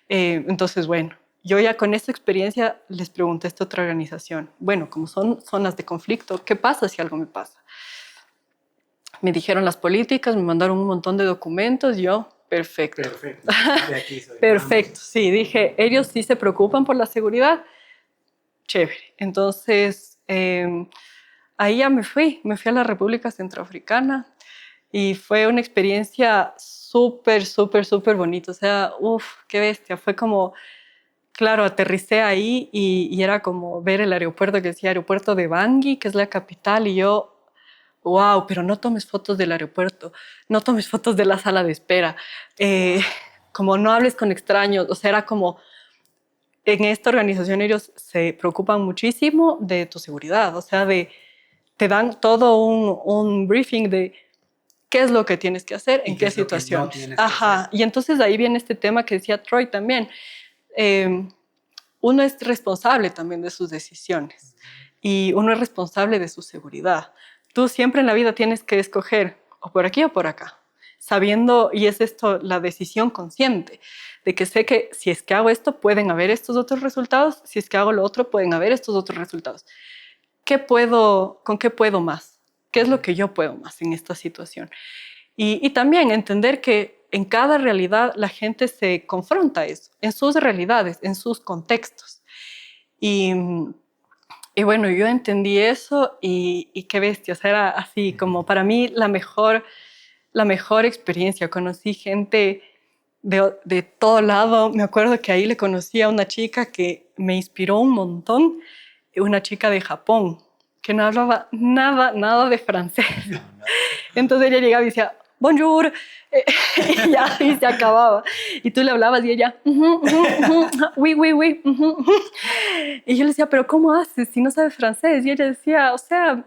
Entonces, bueno, yo ya con esta experiencia les pregunté a esta otra organización, bueno, como son zonas de conflicto, ¿qué pasa si algo me pasa? Me dijeron las políticas, me mandaron un montón de documentos, yo, perfecto. Perfecto. De aquí soy. Perfecto, sí, dije, ellos sí se preocupan por la seguridad, chévere. Entonces, ahí ya me fui a la República Centroafricana y fue una experiencia súper, súper, súper bonita. O sea, uff, qué bestia. Fue como, claro, aterricé ahí y era como ver el aeropuerto que decía aeropuerto de Bangui, que es la capital, y yo, wow, pero no tomes fotos del aeropuerto, no tomes fotos de la sala de espera, como no hables con extraños. O sea, era como, en esta organización ellos se preocupan muchísimo de tu seguridad, o sea, te dan todo un briefing de qué es lo que tienes que hacer, en qué situaciones. No tienes que hacer. Y entonces ahí viene este tema que decía Troy también. Uno es responsable también de sus decisiones y uno es responsable de su seguridad. Tú siempre en la vida tienes que escoger o por aquí o por acá, sabiendo, y es esto la decisión consciente, de que sé que si es que hago esto pueden haber estos otros resultados, si es que hago lo otro pueden haber estos otros resultados. ¿Con qué puedo más? ¿Qué es lo que yo puedo más en esta situación? Y también entender que en cada realidad la gente se confronta a eso, en sus realidades, en sus contextos. Y, y bueno, yo entendí eso y qué bestia, o sea, era así como para mí la mejor experiencia. Conocí gente de todo lado. Me acuerdo que ahí le conocí a una chica que me inspiró un montón, una chica de Japón, que no hablaba nada de francés. Entonces ella llegaba y decía, bonjour, y ya, y se acababa. Y tú le hablabas y ella, oui, oui, oui. Y yo le decía, pero ¿cómo haces si no sabes francés? Y ella decía, o sea,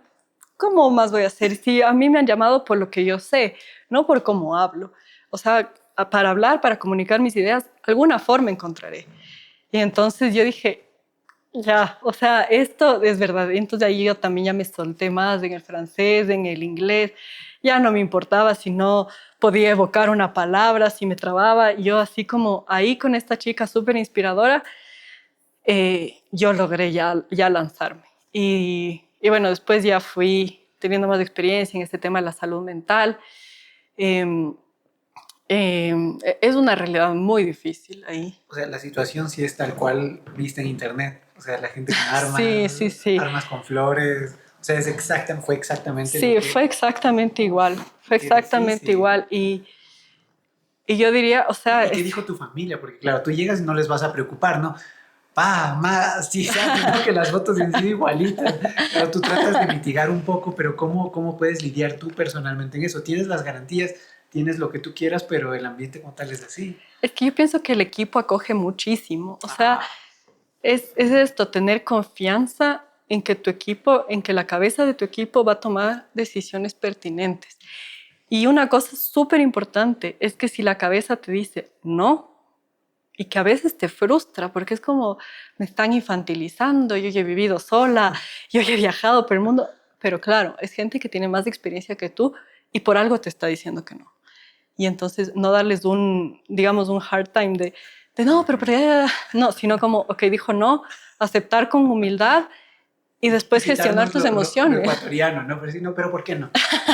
¿cómo más voy a hacer si a mí me han llamado por lo que yo sé, no por cómo hablo? O sea, para hablar, para comunicar mis ideas, alguna forma encontraré. Y entonces yo dije, ya, o sea, esto es verdad. Entonces ahí yo también ya me solté más en el francés, en el inglés. Ya no me importaba si no podía evocar una palabra, si me trababa. Yo así como ahí con esta chica súper inspiradora, yo logré ya lanzarme. Y bueno, después ya fui teniendo más experiencia en este tema de la salud mental. Eh, es una realidad muy difícil ahí. O sea, la situación sí es tal cual viste en internet. O sea, la gente con armas, Sí. armas con flores. O sea, fue exactamente Sí, lo que... fue exactamente igual. Fue Qué exactamente difícil. igual. Y yo diría, o sea... ¿Y qué dijo tu familia? Porque claro, tú llegas y no les vas a preocupar, ¿no? Pa, más, sí, sabes, ¿no? Que las fotos han sido igualitas. Pero tú tratas de mitigar un poco, pero ¿cómo puedes lidiar tú personalmente en eso? Tienes las garantías, tienes lo que tú quieras, pero el ambiente como tal es así. Es que yo pienso que el equipo acoge muchísimo. O sea, es esto, tener confianza en que tu equipo, en que la cabeza de tu equipo va a tomar decisiones pertinentes. Y una cosa súper importante es que si la cabeza te dice no, y que a veces te frustra porque es como, me están infantilizando, yo ya he vivido sola, yo ya he viajado por el mundo, pero claro, es gente que tiene más experiencia que tú y por algo te está diciendo que no. Y entonces no darles digamos, un hard time de no, pero no, sino como, ok, dijo no, aceptar con humildad y después gestionar Quitarnos tus lo emociones. ecuatoriano, ¿no? Pero sí, no, pero ¿por qué no?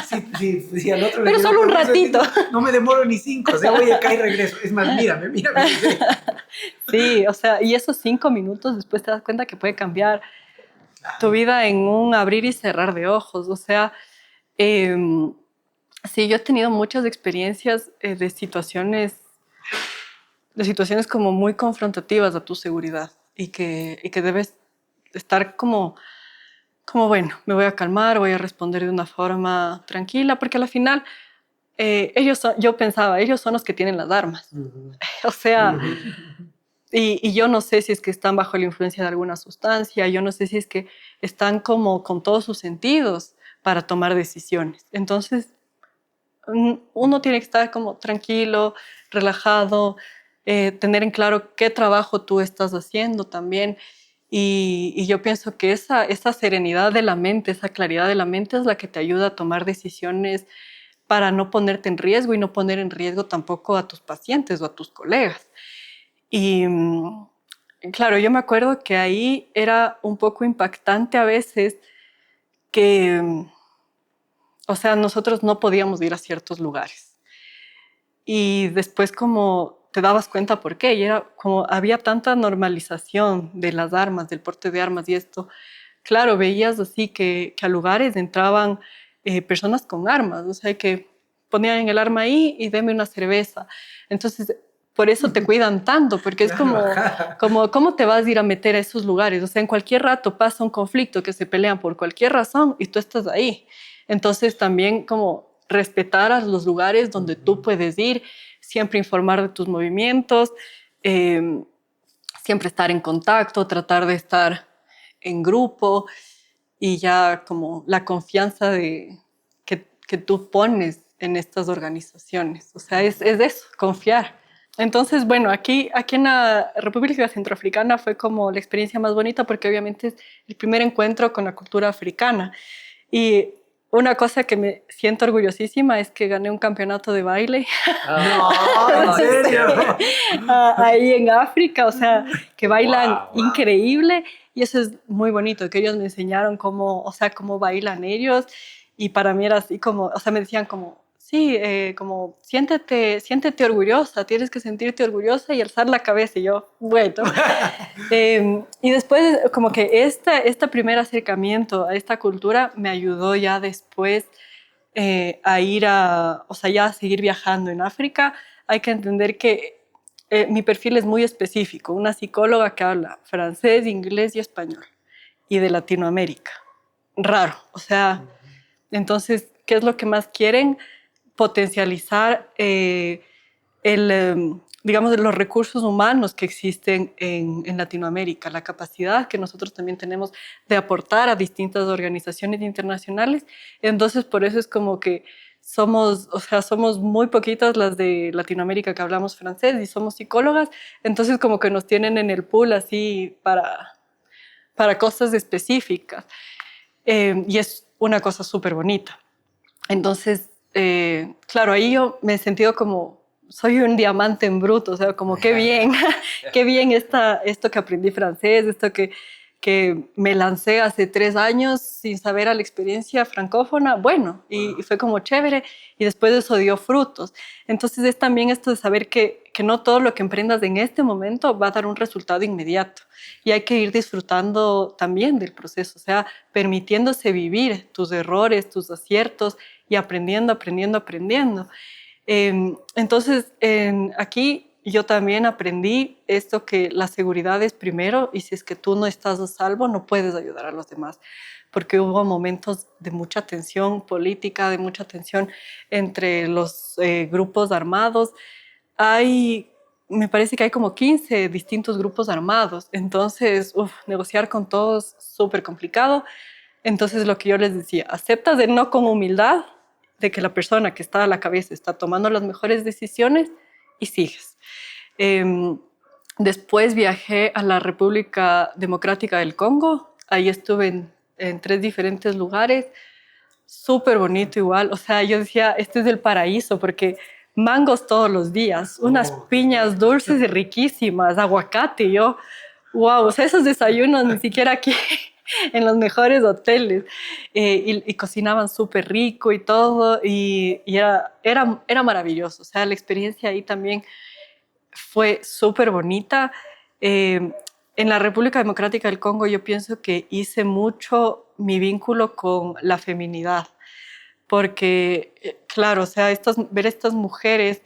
Sí, al otro le Pero digo, solo un vamos a decir, ratito. no me demoro ni 5, o sea, voy acá y regreso. Es más, mírame. Sí, o sea, y esos 5 minutos después te das cuenta que puede cambiar tu vida en un abrir y cerrar de ojos. O sea, sí, yo he tenido muchas experiencias de situaciones como muy confrontativas a tu seguridad y que debes estar como, bueno, me voy a calmar, voy a responder de una forma tranquila, porque al final yo pensaba, ellos son los que tienen las armas. O sea, y yo no sé si es que están bajo la influencia de alguna sustancia, yo no sé si es que están como con todos sus sentidos para tomar decisiones. Entonces, uno tiene que estar como tranquilo, relajado, tener en claro qué trabajo tú estás haciendo también. Y yo pienso que esa serenidad de la mente, esa claridad de la mente es la que te ayuda a tomar decisiones para no ponerte en riesgo y no poner en riesgo tampoco a tus pacientes o a tus colegas. Y, Claro, yo me acuerdo que ahí era un poco impactante a veces que, o sea, nosotros no podíamos ir a ciertos lugares. Y después como te dabas cuenta por qué, y era como había tanta normalización de las armas, del porte de armas y esto. Claro, veías así que a lugares entraban personas con armas, o sea, que ponían el arma ahí y deme una cerveza. Entonces, por eso te cuidan tanto, porque es como, ¿cómo te vas a ir a meter a esos lugares? O sea, en cualquier rato pasa un conflicto que se pelean por cualquier razón y tú estás ahí. Entonces, también como respetar a los lugares donde tú puedes ir, siempre informar de tus movimientos, eh, siempre estar en contacto, tratar de estar en grupo y ya como la confianza que tú pones en estas organizaciones. O sea, es eso, confiar. Entonces, bueno, aquí en la República Centroafricana fue como la experiencia más bonita porque obviamente es el primer encuentro con la cultura africana. Y una cosa que me siento orgullosísima es que gané un campeonato de baile. No, ¿en serio? Ahí en África, o sea, que bailan Wow. increíble y eso es muy bonito, que ellos me enseñaron cómo, o sea, cómo bailan ellos y para mí era así como, o sea, me decían como, sí, como siéntete orgullosa, tienes que sentirte orgullosa y alzar la cabeza y yo, bueno. Y después como que este primer acercamiento a esta cultura me ayudó ya después a ir o sea, ya a seguir viajando en África. Hay que entender que mi perfil es muy específico, una psicóloga que habla francés, inglés y español, y de Latinoamérica. Raro, o sea, entonces, ¿qué es lo que más quieren? Potencializar digamos, los recursos humanos que existen en Latinoamérica, la capacidad que nosotros también tenemos de aportar a distintas organizaciones internacionales. Entonces, por eso es como que somos, o sea, somos muy poquitas las de Latinoamérica que hablamos francés y somos psicólogas, entonces como que nos tienen en el pool así para cosas específicas. Y es una cosa súper bonita. Entonces, claro, ahí yo me he sentido como, soy un diamante en bruto, o sea, como qué bien, qué bien esto que aprendí francés, esto que me lancé hace 3 años sin saber a la experiencia francófona, bueno, y fue como chévere, y después de eso dio frutos. Entonces es también esto de saber que no todo lo que emprendas en este momento va a dar un resultado inmediato, y hay que ir disfrutando también del proceso, o sea, permitiéndose vivir tus errores, tus aciertos, y aprendiendo, aprendiendo, aprendiendo. Entonces, aquí yo también aprendí esto que la seguridad es primero y si es que tú no estás a salvo, no puedes ayudar a los demás, porque hubo momentos de mucha tensión política, de mucha tensión entre los grupos armados. Me parece que hay como 15 distintos grupos armados, entonces negociar con todos súper complicado. Entonces lo que yo les decía, aceptas el no con humildad, de que la persona que está a la cabeza está tomando las mejores decisiones y sigues. Eh, Después viajé a la República Democrática del Congo, ahí estuve en 3 diferentes lugares, súper bonito igual, o sea, yo decía, este es el paraíso porque mangos todos los días, unas piñas dulces y riquísimas, aguacate, yo, wow, o sea, esos desayunos ni siquiera aquí en los mejores hoteles y cocinaban súper rico y todo y era maravilloso, o sea, la experiencia ahí también fue súper bonita. Eh, en la República Democrática del Congo yo pienso que hice mucho mi vínculo con la feminidad, porque, claro, o sea, ver estas mujeres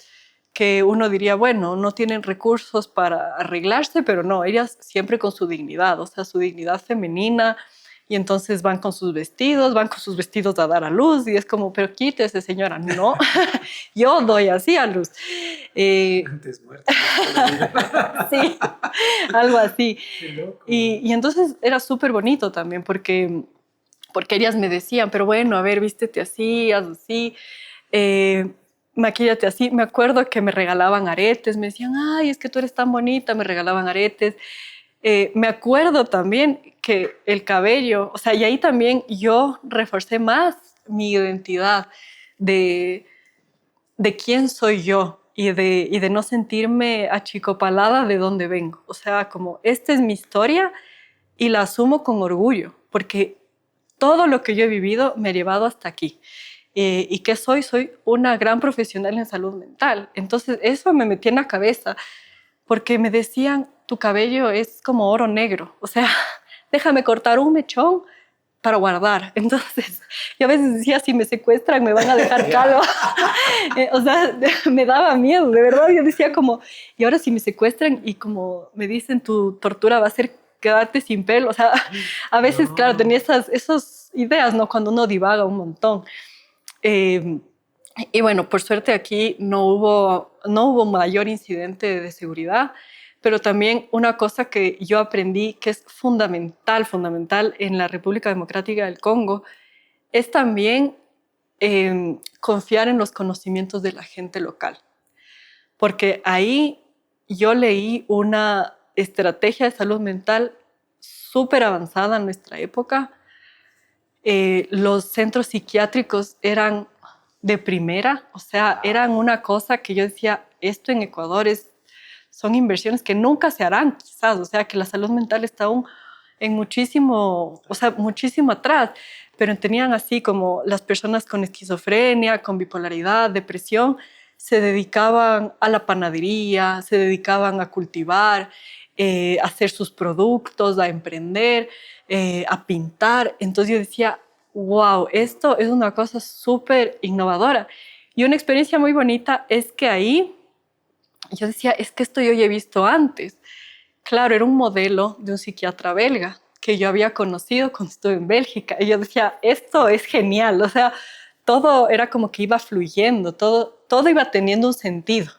que uno diría, bueno, no tienen recursos para arreglarse, pero no, ellas siempre con su dignidad, o sea, su dignidad femenina, y entonces van con sus vestidos a dar a luz, y es como, pero quítese, señora, no, yo doy así a luz. Antes muerto. Sí, algo así. Qué loco. Y entonces era súper bonito también porque ellas me decían, pero bueno, a ver, vístete así, haz así, eh, maquíllate así. Me acuerdo que me regalaban aretes, me decían, ay, es que tú eres tan bonita, me regalaban aretes. Me acuerdo también que el cabello, o sea, y ahí también yo reforcé más mi identidad de, de quién soy yo. y de no sentirme achicopalada de dónde vengo. O sea, como esta es mi historia y la asumo con orgullo, porque todo lo que yo he vivido me ha llevado hasta aquí. ¿Y qué soy? Soy una gran profesional en salud mental. Entonces eso me metía en la cabeza, porque me decían, tu cabello es como oro negro. O sea, déjame cortar un mechón para guardar. Entonces, yo a veces decía, si me secuestran, me van a dejar calva. O sea, me daba miedo, de verdad. Yo decía como, y ahora si me secuestran y como me dicen, tu tortura va a ser quedarte sin pelo. O sea, a veces, No. claro, tenía esas ideas, ¿no? Cuando uno divaga un montón. Eh, y bueno, por suerte aquí no hubo mayor incidente de seguridad, pero también una cosa que yo aprendí que es fundamental en la República Democrática del Congo es también confiar en los conocimientos de la gente local. Porque ahí yo leí una estrategia de salud mental súper avanzada en nuestra época. Los centros psiquiátricos eran de primera, o sea, eran una cosa que yo decía, esto en Ecuador son inversiones que nunca se harán, quizás, o sea, que la salud mental está aún en muchísimo, o sea, muchísimo atrás, pero tenían así como las personas con esquizofrenia, con bipolaridad, depresión, se dedicaban a la panadería, se dedicaban a cultivar, a hacer sus productos, a emprender, a pintar. Entonces yo decía, wow, esto es una cosa súper innovadora. Y una experiencia muy bonita es que ahí yo decía, es que esto yo ya he visto antes. Claro, era un modelo de un psiquiatra belga que yo había conocido cuando estuve en Bélgica. Y yo decía, esto es genial. O sea, todo era como que iba fluyendo, todo iba teniendo un sentido.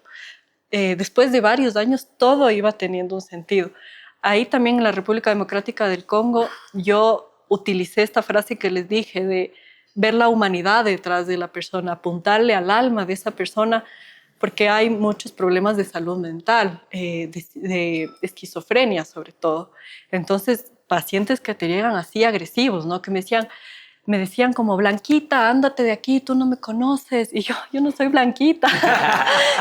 Después de varios años, todo iba teniendo un sentido. Ahí también en la República Democrática del Congo, yo utilicé esta frase que les dije de ver la humanidad detrás de la persona, apuntarle al alma de esa persona, porque hay muchos problemas de salud mental, de esquizofrenia sobre todo. Entonces, pacientes que te llegan así agresivos, ¿no? Que me decían como, Blanquita, ándate de aquí, tú no me conoces. Y yo no soy Blanquita,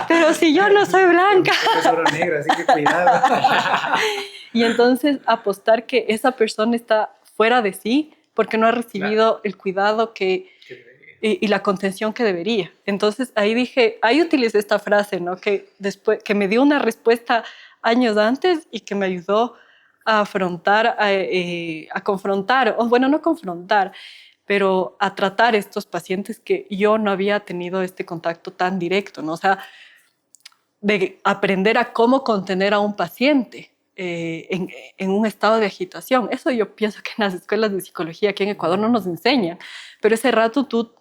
pero si yo no soy blanca. Es oro negro, así que cuidado. Y entonces apostar que esa persona está fuera de sí porque no ha recibido el cuidado y la contención que debería. Entonces ahí utilicé esta frase, ¿no? Que me dio una respuesta años antes y que me ayudó a afrontar, a confrontar, o bueno, no confrontar, pero a tratar estos pacientes que yo no había tenido este contacto tan directo, ¿no? O sea, de aprender a cómo contener a un paciente en un estado de agitación. Eso yo pienso que en las escuelas de psicología aquí en Ecuador no nos enseñan, pero ese rato tú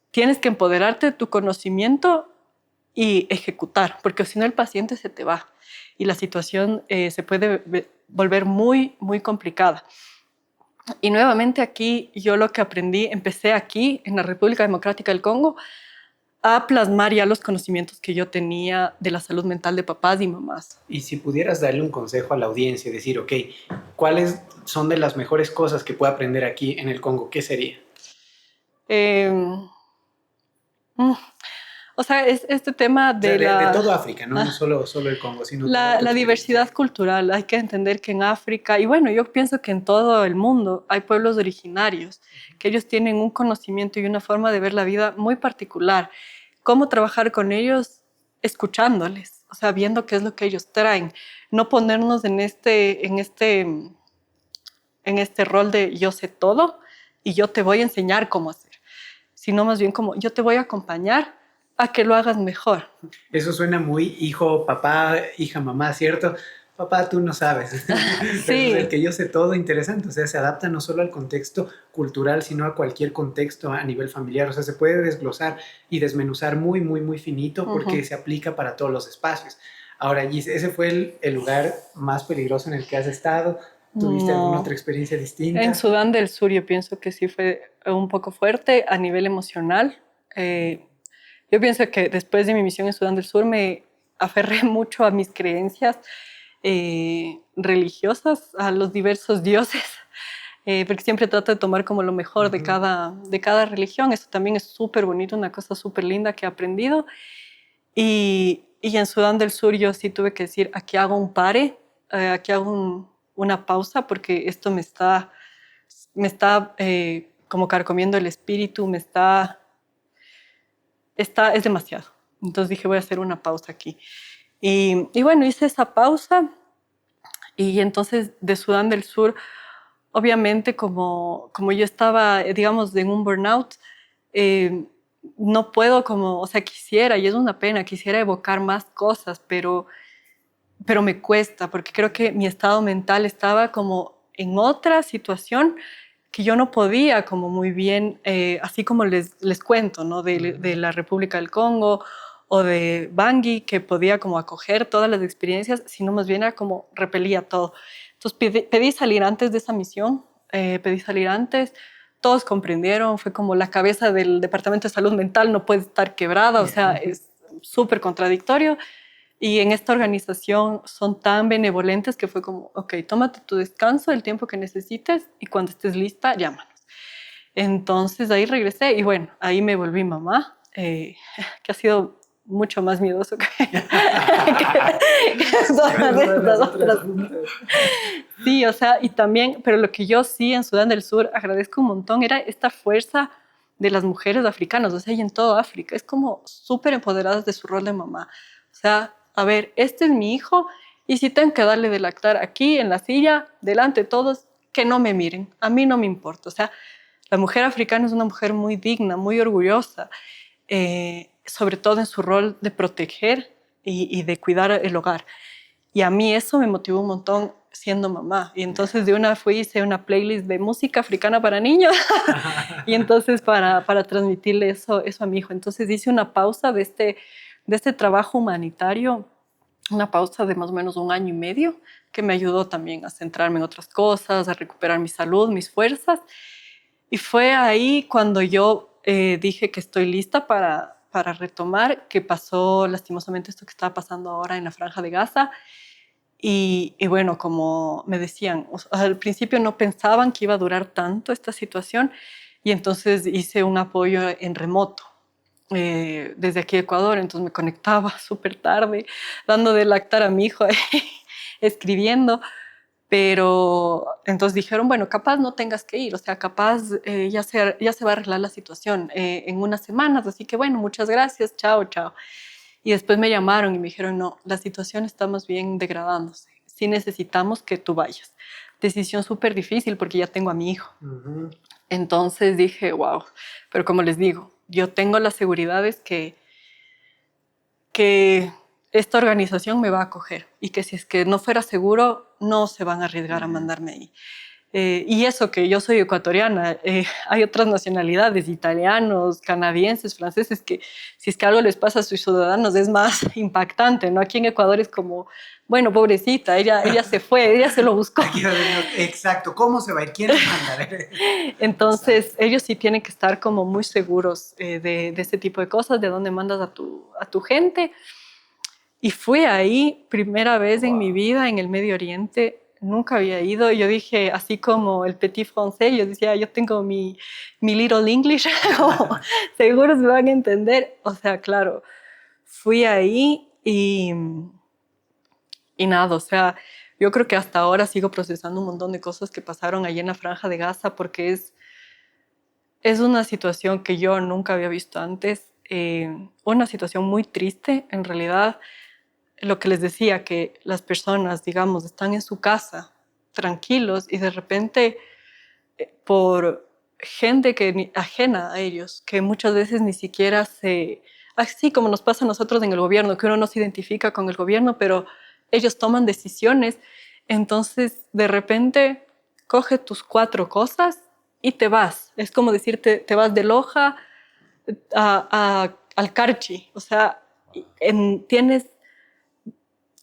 tienes que empoderarte de tu conocimiento y ejecutar, porque si no el paciente se te va y la situación se puede volver muy, muy complicada. Y nuevamente aquí yo lo que aprendí, empecé aquí en la República Democrática del Congo a plasmar ya los conocimientos que yo tenía de la salud mental de papás y mamás. Y si pudieras darle un consejo a la audiencia y decir, ok, ¿cuáles son de las mejores cosas que puede aprender aquí en el Congo? ¿Qué sería? Eh, o sea, es este tema O sea, de todo África, ¿no? No ah, solo el Congo, sino toda tu la experiencia. diversidad cultural. Hay que entender que en África, y bueno, yo pienso que en todo el mundo hay pueblos originarios, que ellos tienen un conocimiento y una forma de ver la vida muy particular. Cómo trabajar con ellos escuchándoles, o sea, viendo qué es lo que ellos traen. No ponernos en este rol de yo sé todo y yo te voy a enseñar cómo hacer, sino más bien como yo te voy a acompañar a que lo hagas mejor. Eso suena muy hijo, papá, hija, mamá, ¿cierto? Papá, tú no sabes. Pero el que yo sé todo, interesante. O sea, se adapta no solo al contexto cultural, sino a cualquier contexto a nivel familiar. O sea, se puede desglosar y desmenuzar muy, muy, muy finito porque se aplica para todos los espacios. Ahora, Gis, ¿ese fue el lugar más peligroso en el que has estado? ¿Tuviste alguna otra experiencia distinta? En Sudán del Sur yo pienso que sí fue un poco fuerte a nivel emocional. Yo pienso que después de mi misión en Sudán del Sur me aferré mucho a mis creencias religiosas, a los diversos dioses, porque siempre trato de tomar como lo mejor de cada religión. Eso también es súper bonito, una cosa súper linda que he aprendido. Y y en Sudán del Sur yo sí tuve que decir, aquí hago un pare, aquí hago una pausa porque esto me está como carcomiendo el espíritu, es demasiado. Entonces dije, voy a hacer una pausa aquí. Y bueno, hice esa pausa y entonces de Sudán del Sur, obviamente como yo estaba, digamos, en un burnout, eh, no puedo como, o sea, quisiera, y es una pena, quisiera evocar más cosas, pero me cuesta, porque creo que mi estado mental estaba como en otra situación que yo no podía como muy bien, así como les cuento, ¿no? De la República del Congo o de Bangui, que podía como acoger todas las experiencias, sino más bien era como repelía todo. Entonces pedí salir antes de esa misión, pedí salir antes, todos comprendieron, fue como la cabeza del Departamento de Salud Mental no puede estar quebrada, o sea, es súper contradictorio. Y en esta organización son tan benevolentes que fue como, ok, tómate tu descanso, el tiempo que necesites y cuando estés lista, llámanos. Entonces ahí regresé y bueno, ahí me volví mamá, que ha sido mucho más miedoso que todas estas otras. Sí, o sea, y también, pero lo que yo sí en Sudán del Sur agradezco un montón era esta fuerza de las mujeres africanas, o sea, y en toda África, es como súper empoderadas de su rol de mamá. O sea, a ver, este es mi hijo y si tengo que darle de lactar aquí en la silla, delante de todos, que no me miren, a mí no me importa. O sea, la mujer africana es una mujer muy digna, muy orgullosa, sobre todo en su rol de proteger y de cuidar el hogar. Y a mí eso me motivó un montón siendo mamá. Y entonces de una fui, hice una playlist de música africana para niños y entonces para transmitirle eso a mi hijo. Entonces hice una pausa de este trabajo humanitario, una pausa de más o menos 1 año y medio, que me ayudó también a centrarme en otras cosas, a recuperar mi salud, mis fuerzas. Y fue ahí cuando yo dije que estoy lista para retomar, que pasó lastimosamente esto que está pasando ahora en la Franja de Gaza. Y bueno, como me decían, o sea, al principio no pensaban que iba a durar tanto esta situación y entonces hice un apoyo en remoto desde aquí a Ecuador, entonces me conectaba súper tarde, dando de lactar a mi hijo, escribiendo, pero entonces dijeron, bueno, capaz no tengas que ir, o sea, capaz ya se va a arreglar la situación en unas semanas, así que bueno, muchas gracias, chao, chao. Y después me llamaron y me dijeron, no, la situación está más bien degradándose. Sí necesitamos que tú vayas. Decisión súper difícil porque ya tengo a mi hijo. Entonces dije, wow, pero como les digo, yo tengo las seguridades que esta organización me va a acoger y que si es que no fuera seguro, no se van a arriesgar a mandarme ahí. Y eso que yo soy ecuatoriana, hay otras nacionalidades, italianos, canadienses, franceses, que si es que algo les pasa a sus ciudadanos es más impactante, ¿no? Aquí en Ecuador es como, bueno, pobrecita, ella se fue, ella se lo buscó. Exacto, ¿cómo se va a ir? ¿Quién la manda? Entonces, Exacto. ellos sí tienen que estar como muy seguros de este tipo de cosas, de dónde mandas a tu gente. Y fui ahí, primera vez en mi vida en el Medio Oriente, nunca había ido. Yo dije, así como el petit français, yo decía, yo tengo mi little English, como, seguro se van a entender. O sea, claro, fui ahí y nada, o sea, yo creo que hasta ahora sigo procesando un montón de cosas que pasaron allí en la Franja de Gaza porque es una situación que yo nunca había visto antes, una situación muy triste en realidad. Lo que les decía, que las personas, digamos, están en su casa tranquilos y de repente por gente ajena a ellos, que muchas veces ni siquiera así como nos pasa a nosotros en el gobierno, que uno no se identifica con el gobierno, pero ellos toman decisiones, entonces de repente coge tus 4 cosas y te vas. Es como decirte, te vas de Loja al Carchi, o sea, tienes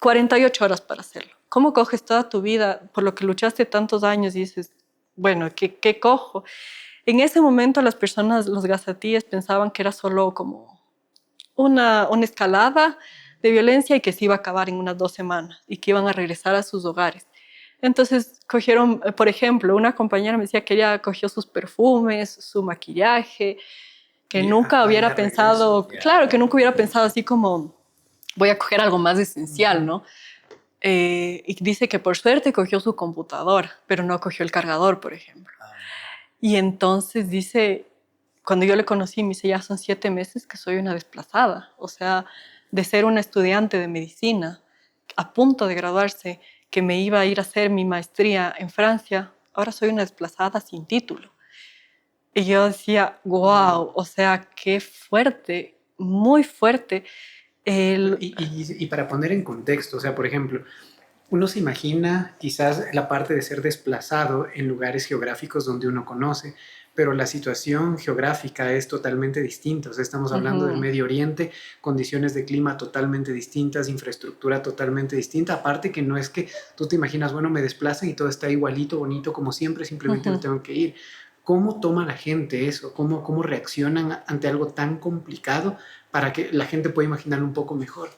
48 horas para hacerlo. ¿Cómo coges toda tu vida por lo que luchaste tantos años y dices, bueno, ¿qué cojo? En ese momento las personas, los gazatíes, pensaban que era solo como una escalada de violencia y que se iba a acabar en unas 2 semanas y que iban a regresar a sus hogares. Entonces cogieron, por ejemplo, una compañera me decía que ella cogió sus perfumes, su maquillaje, que nunca hubiera pensado, claro, que nunca hubiera pensado así como voy a coger algo más esencial, ¿no? Y dice que por suerte cogió su computadora, pero no cogió el cargador, por ejemplo. Y entonces dice, cuando yo le conocí, me dice, ya son 7 meses que soy una desplazada. O sea, de ser una estudiante de medicina, a punto de graduarse, que me iba a ir a hacer mi maestría en Francia, ahora soy una desplazada sin título. Y yo decía, wow, o sea, qué fuerte, muy fuerte. Y para poner en contexto, o sea, por ejemplo, uno se imagina quizás la parte de ser desplazado en lugares geográficos donde uno conoce, pero la situación geográfica es totalmente distinta. O sea, estamos hablando del Medio Oriente, condiciones de clima totalmente distintas, infraestructura totalmente distinta. Aparte que no es que tú te imaginas, bueno, me desplazan y todo está igualito, bonito, como siempre, simplemente me tengo que ir. ¿Cómo toma la gente eso? ¿Cómo reaccionan ante algo tan complicado para que la gente pueda imaginarlo un poco mejor?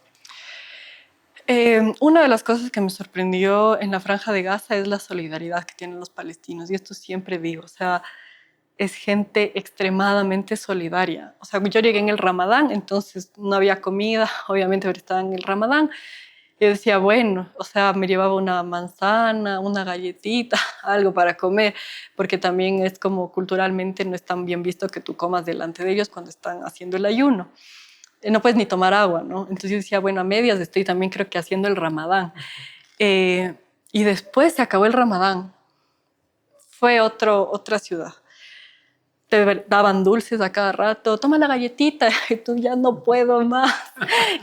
Una de las cosas que me sorprendió en la Franja de Gaza es la solidaridad que tienen los palestinos, y esto siempre digo, o sea, es gente extremadamente solidaria. O sea, yo llegué en el Ramadán, entonces no había comida, obviamente ahora estaba en el Ramadán. Yo decía, bueno, o sea, me llevaba una manzana, una galletita, algo para comer, porque también es como culturalmente no es tan bien visto que tú comas delante de ellos cuando están haciendo el ayuno. No puedes ni tomar agua, ¿no? Entonces yo decía, bueno, a medias estoy también creo que haciendo el Ramadán. Y después se acabó el Ramadán. Fue otra ciudad. Te daban dulces a cada rato, toma la galletita, y tú ya no puedo más,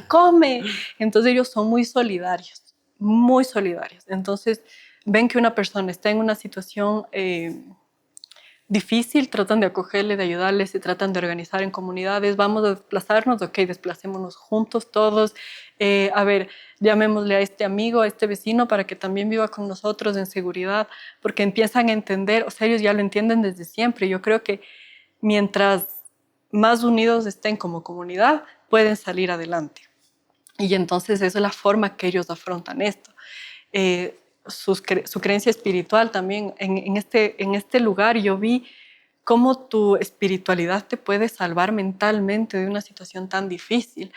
come. Entonces ellos son muy solidarios, muy solidarios. Entonces ven que una persona está en una situación difícil, tratan de acogerle, de ayudarle, se tratan de organizar en comunidades, vamos a desplazarnos, ok, desplacémonos juntos todos, a ver, llamémosle a este amigo, a este vecino para que también viva con nosotros en seguridad, porque empiezan a entender, o sea, ellos ya lo entienden desde siempre. Yo creo que mientras más unidos estén como comunidad, pueden salir adelante. Y entonces esa es la forma que ellos afrontan esto. Su creencia espiritual también. En este lugar yo vi cómo tu espiritualidad te puede salvar mentalmente de una situación tan difícil.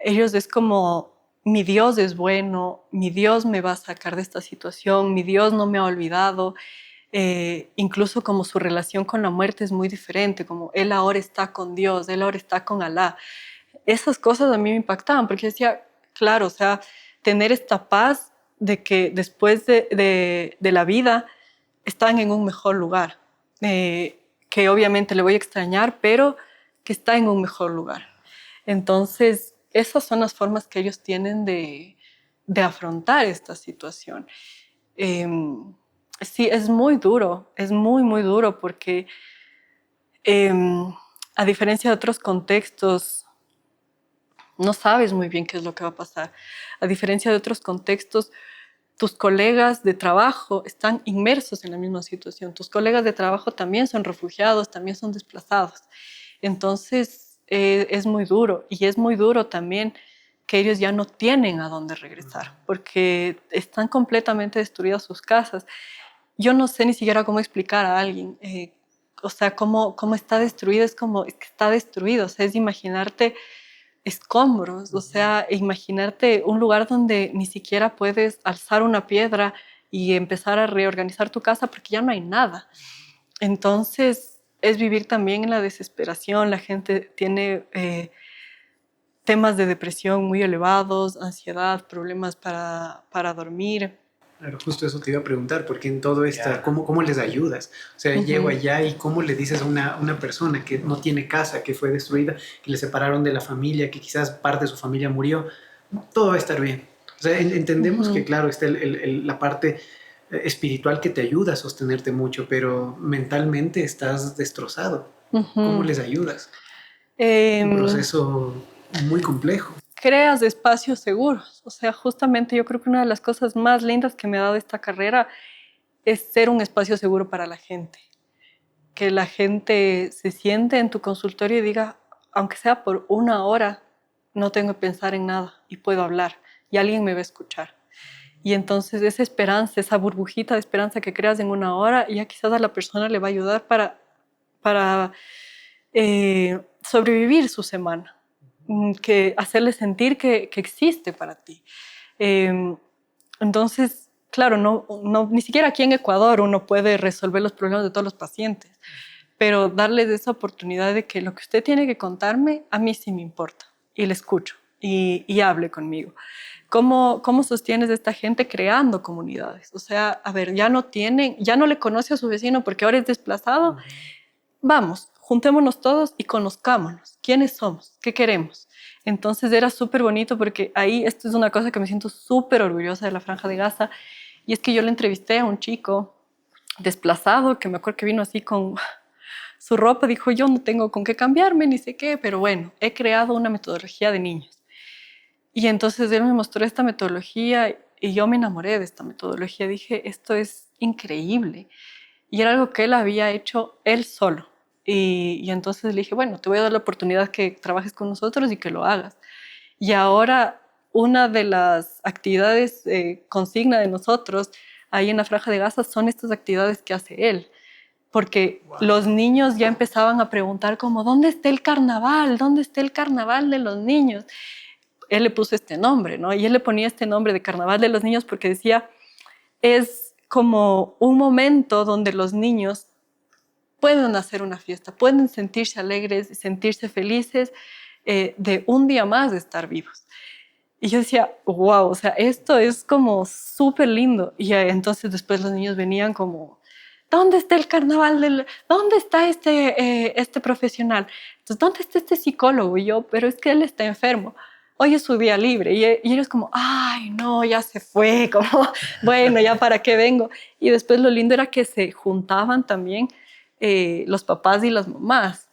Ellos es como, mi Dios es bueno, mi Dios me va a sacar de esta situación, mi Dios no me ha olvidado. Incluso como su relación con la muerte es muy diferente, como él ahora está con Dios, él ahora está con Alá. Esas cosas a mí me impactaban porque decía, claro, o sea, tener esta paz de que después de la vida están en un mejor lugar, que obviamente le voy a extrañar, pero que está en un mejor lugar. Entonces, esas son las formas que ellos tienen de afrontar esta situación. Sí, es muy duro, es muy, muy duro porque a diferencia de otros contextos, no sabes muy bien qué es lo que va a pasar. A diferencia de otros contextos, tus colegas de trabajo están inmersos en la misma situación. Tus colegas de trabajo también son refugiados, también son desplazados. Entonces, es muy duro. Y es muy duro también que ellos ya no tienen a dónde regresar, porque están completamente destruidas sus casas. Yo no sé ni siquiera cómo explicar a alguien, o sea, cómo está destruido, es como es que está destruido, o sea, es imaginarte escombros, o sea, imaginarte un lugar donde ni siquiera puedes alzar una piedra y empezar a reorganizar tu casa porque ya no hay nada. Entonces, es vivir también en la desesperación, la gente tiene temas de depresión muy elevados, ansiedad, problemas para dormir. Claro, justo eso te iba a preguntar, porque en todo esto, ¿cómo les ayudas? O sea, llego allá y ¿cómo le dices a una persona que no tiene casa, que fue destruida, que le separaron de la familia, que quizás parte de su familia murió? Todo va a estar bien. O sea, entendemos que, claro, está la parte espiritual que te ayuda a sostenerte mucho, pero mentalmente estás destrozado. ¿Cómo les ayudas? Un proceso muy complejo. Creas espacios seguros. O sea, justamente yo creo que una de las cosas más lindas que me ha dado esta carrera es ser un espacio seguro para la gente. Que la gente se siente en tu consultorio y diga, aunque sea por 1 hora, no tengo que pensar en nada y puedo hablar y alguien me va a escuchar. Y entonces esa esperanza, esa burbujita de esperanza que creas en 1 hora, ya quizás a la persona le va a ayudar para sobrevivir su semana. que hacerle sentir que existe para ti. Eh, entonces, claro, ni siquiera aquí en Ecuador uno puede resolver los problemas de todos los pacientes, pero darles esa oportunidad de que lo que usted tiene que contarme, a mí sí me importa, y le escucho, y hable conmigo. ¿Cómo sostienes a esta gente creando comunidades? O sea, a ver, ya no le conoce a su vecino porque ahora es desplazado. Vamos, juntémonos todos y conozcámonos. ¿Quiénes somos? ¿Qué queremos? Entonces era súper bonito porque ahí, esto es una cosa que me siento súper orgullosa de la Franja de Gaza, y es que yo le entrevisté a un chico desplazado que me acuerdo que vino así con su ropa, dijo, yo no tengo con qué cambiarme, ni sé qué, pero bueno, he creado una metodología de niños. Y entonces él me mostró esta metodología y yo me enamoré de esta metodología. Dije, esto es increíble. Y era algo que él había hecho él solo. Y entonces le dije, bueno, te voy a dar la oportunidad que trabajes con nosotros y que lo hagas. Y ahora una de las actividades consigna de nosotros ahí en la Franja de Gaza son estas actividades que hace él. Porque los niños ya empezaban a preguntar como, ¿dónde está el carnaval? ¿Dónde está el carnaval de los niños? Él le puso este nombre, ¿no? Y él le ponía este nombre de Carnaval de los Niños porque decía, es como un momento donde los niños pueden hacer una fiesta, pueden sentirse alegres y sentirse felices de un día más de estar vivos. Y yo decía, wow, o sea, esto es como súper lindo. Y entonces después los niños venían como, ¿dónde está el carnaval? ¿Dónde está este profesional? Entonces, ¿dónde está este psicólogo? Y yo, pero es que él está enfermo. Hoy es su día libre. Y ellos como, ay, no, ya se fue. Como, bueno, ya para qué vengo. Y después lo lindo era que se juntaban también los papás y las mamás.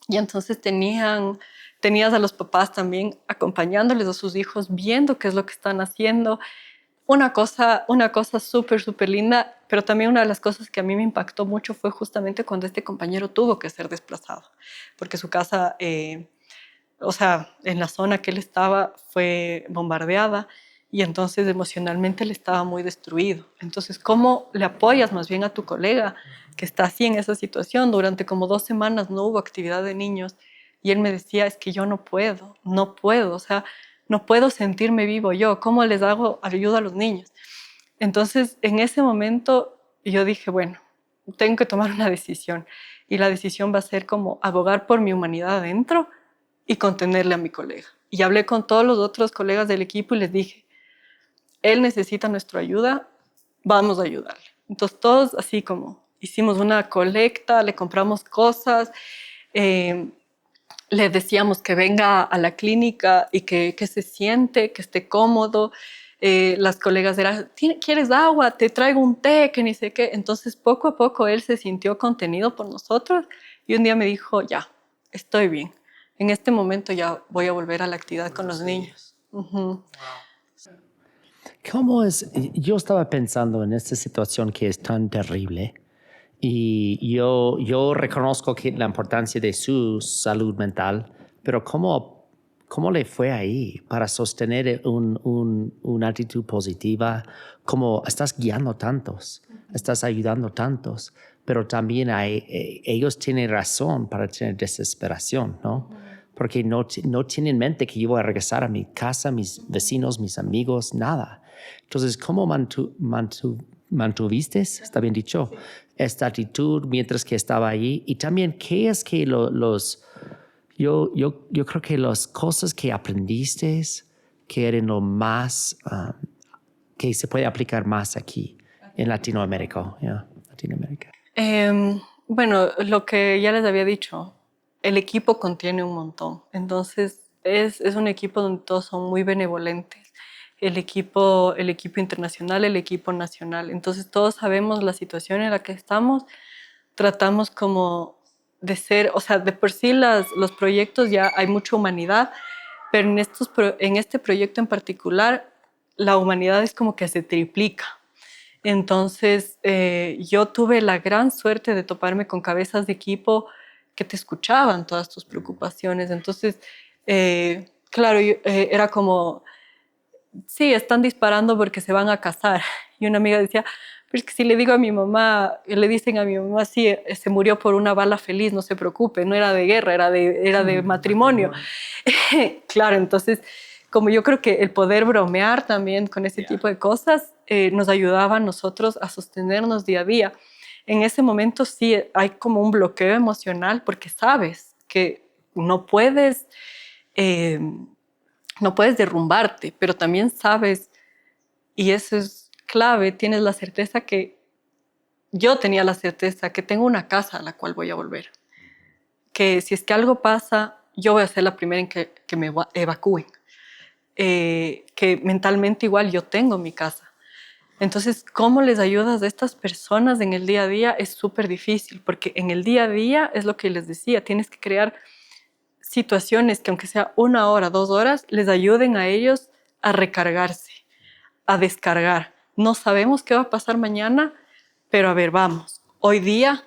Y entonces tenías a los papás también acompañándoles a sus hijos, viendo qué es lo que están haciendo. Una cosa súper, súper linda, pero también una de las cosas que a mí me impactó mucho fue justamente cuando este compañero tuvo que ser desplazado, porque su casa, o sea, en la zona que él estaba fue bombardeada y entonces emocionalmente él estaba muy destruido. Entonces, ¿cómo le apoyas más bien a tu colega que está así en esa situación? Durante como 2 semanas no hubo actividad de niños y él me decía, es que yo no puedo, o sea, no puedo sentirme vivo yo. ¿Cómo les hago ayuda a los niños? Entonces, en ese momento yo dije, bueno, tengo que tomar una decisión y la decisión va a ser como abogar por mi humanidad adentro y contenerle a mi colega. Y hablé con todos los otros colegas del equipo y les dije, él necesita nuestra ayuda, vamos a ayudarle. Entonces todos así como hicimos una colecta, le compramos cosas, eh, le decíamos que venga a la clínica y que se siente, que esté cómodo. Las colegas eran, ¿quieres agua? Te traigo un té, que ni sé qué. Entonces poco a poco él se sintió contenido por nosotros y un día me dijo, ya, estoy bien. En este momento ya voy a volver a la actividad con los niños. Uh-huh. ¿Cómo es? Yo estaba pensando en esta situación que es tan terrible y yo reconozco que la importancia de su salud mental, pero ¿cómo le fue ahí para sostener una actitud positiva? Como estás guiando tantos, estás ayudando tantos, pero también ellos tienen razón para tener desesperación, ¿no? Porque no tienen en mente que yo voy a regresar a mi casa, mis vecinos, mis amigos, nada. Entonces, ¿cómo mantuviste, está bien dicho, esta actitud mientras que estaba ahí? Y también, ¿qué es que yo creo que las cosas que aprendiste que eran lo más, que se puede aplicar más aquí en Latinoamérica? Latinoamérica. Bueno, lo que ya les había dicho, el equipo contiene un montón. Entonces, es un equipo donde todos son muy benevolentes. El equipo internacional, el equipo nacional. Entonces, todos sabemos la situación en la que estamos. Tratamos como de ser, o sea, de por sí los proyectos ya hay mucha humanidad, pero en este proyecto en particular, la humanidad es como que se triplica. Entonces, yo tuve la gran suerte de toparme con cabezas de equipo que te escuchaban todas tus preocupaciones. Entonces, claro, era como, sí, están disparando porque se van a casar. Y una amiga decía, pero es que si le digo a mi mamá, le dicen a mi mamá, sí, se murió por una bala feliz, no se preocupe, no era de guerra, era de matrimonio. Claro, entonces, como yo creo que el poder bromear también con ese tipo de cosas nos ayudaba a nosotros a sostenernos día a día. En ese momento sí hay como un bloqueo emocional porque sabes que no puedes, eh, no puedes derrumbarte, pero también sabes, y eso es clave, tienes la certeza que yo tenía la certeza que tengo una casa a la cual voy a volver, que si es que algo pasa, yo voy a ser la primera en que me evacúen, que mentalmente igual yo tengo mi casa. Entonces, ¿cómo les ayudas a estas personas en el día a día? Es súper difícil, porque en el día a día es lo que les decía, tienes que crear situaciones que aunque sea 1 hora, 2 horas, les ayuden a ellos a recargarse, a descargar. No sabemos qué va a pasar mañana, pero a ver, vamos. Hoy día,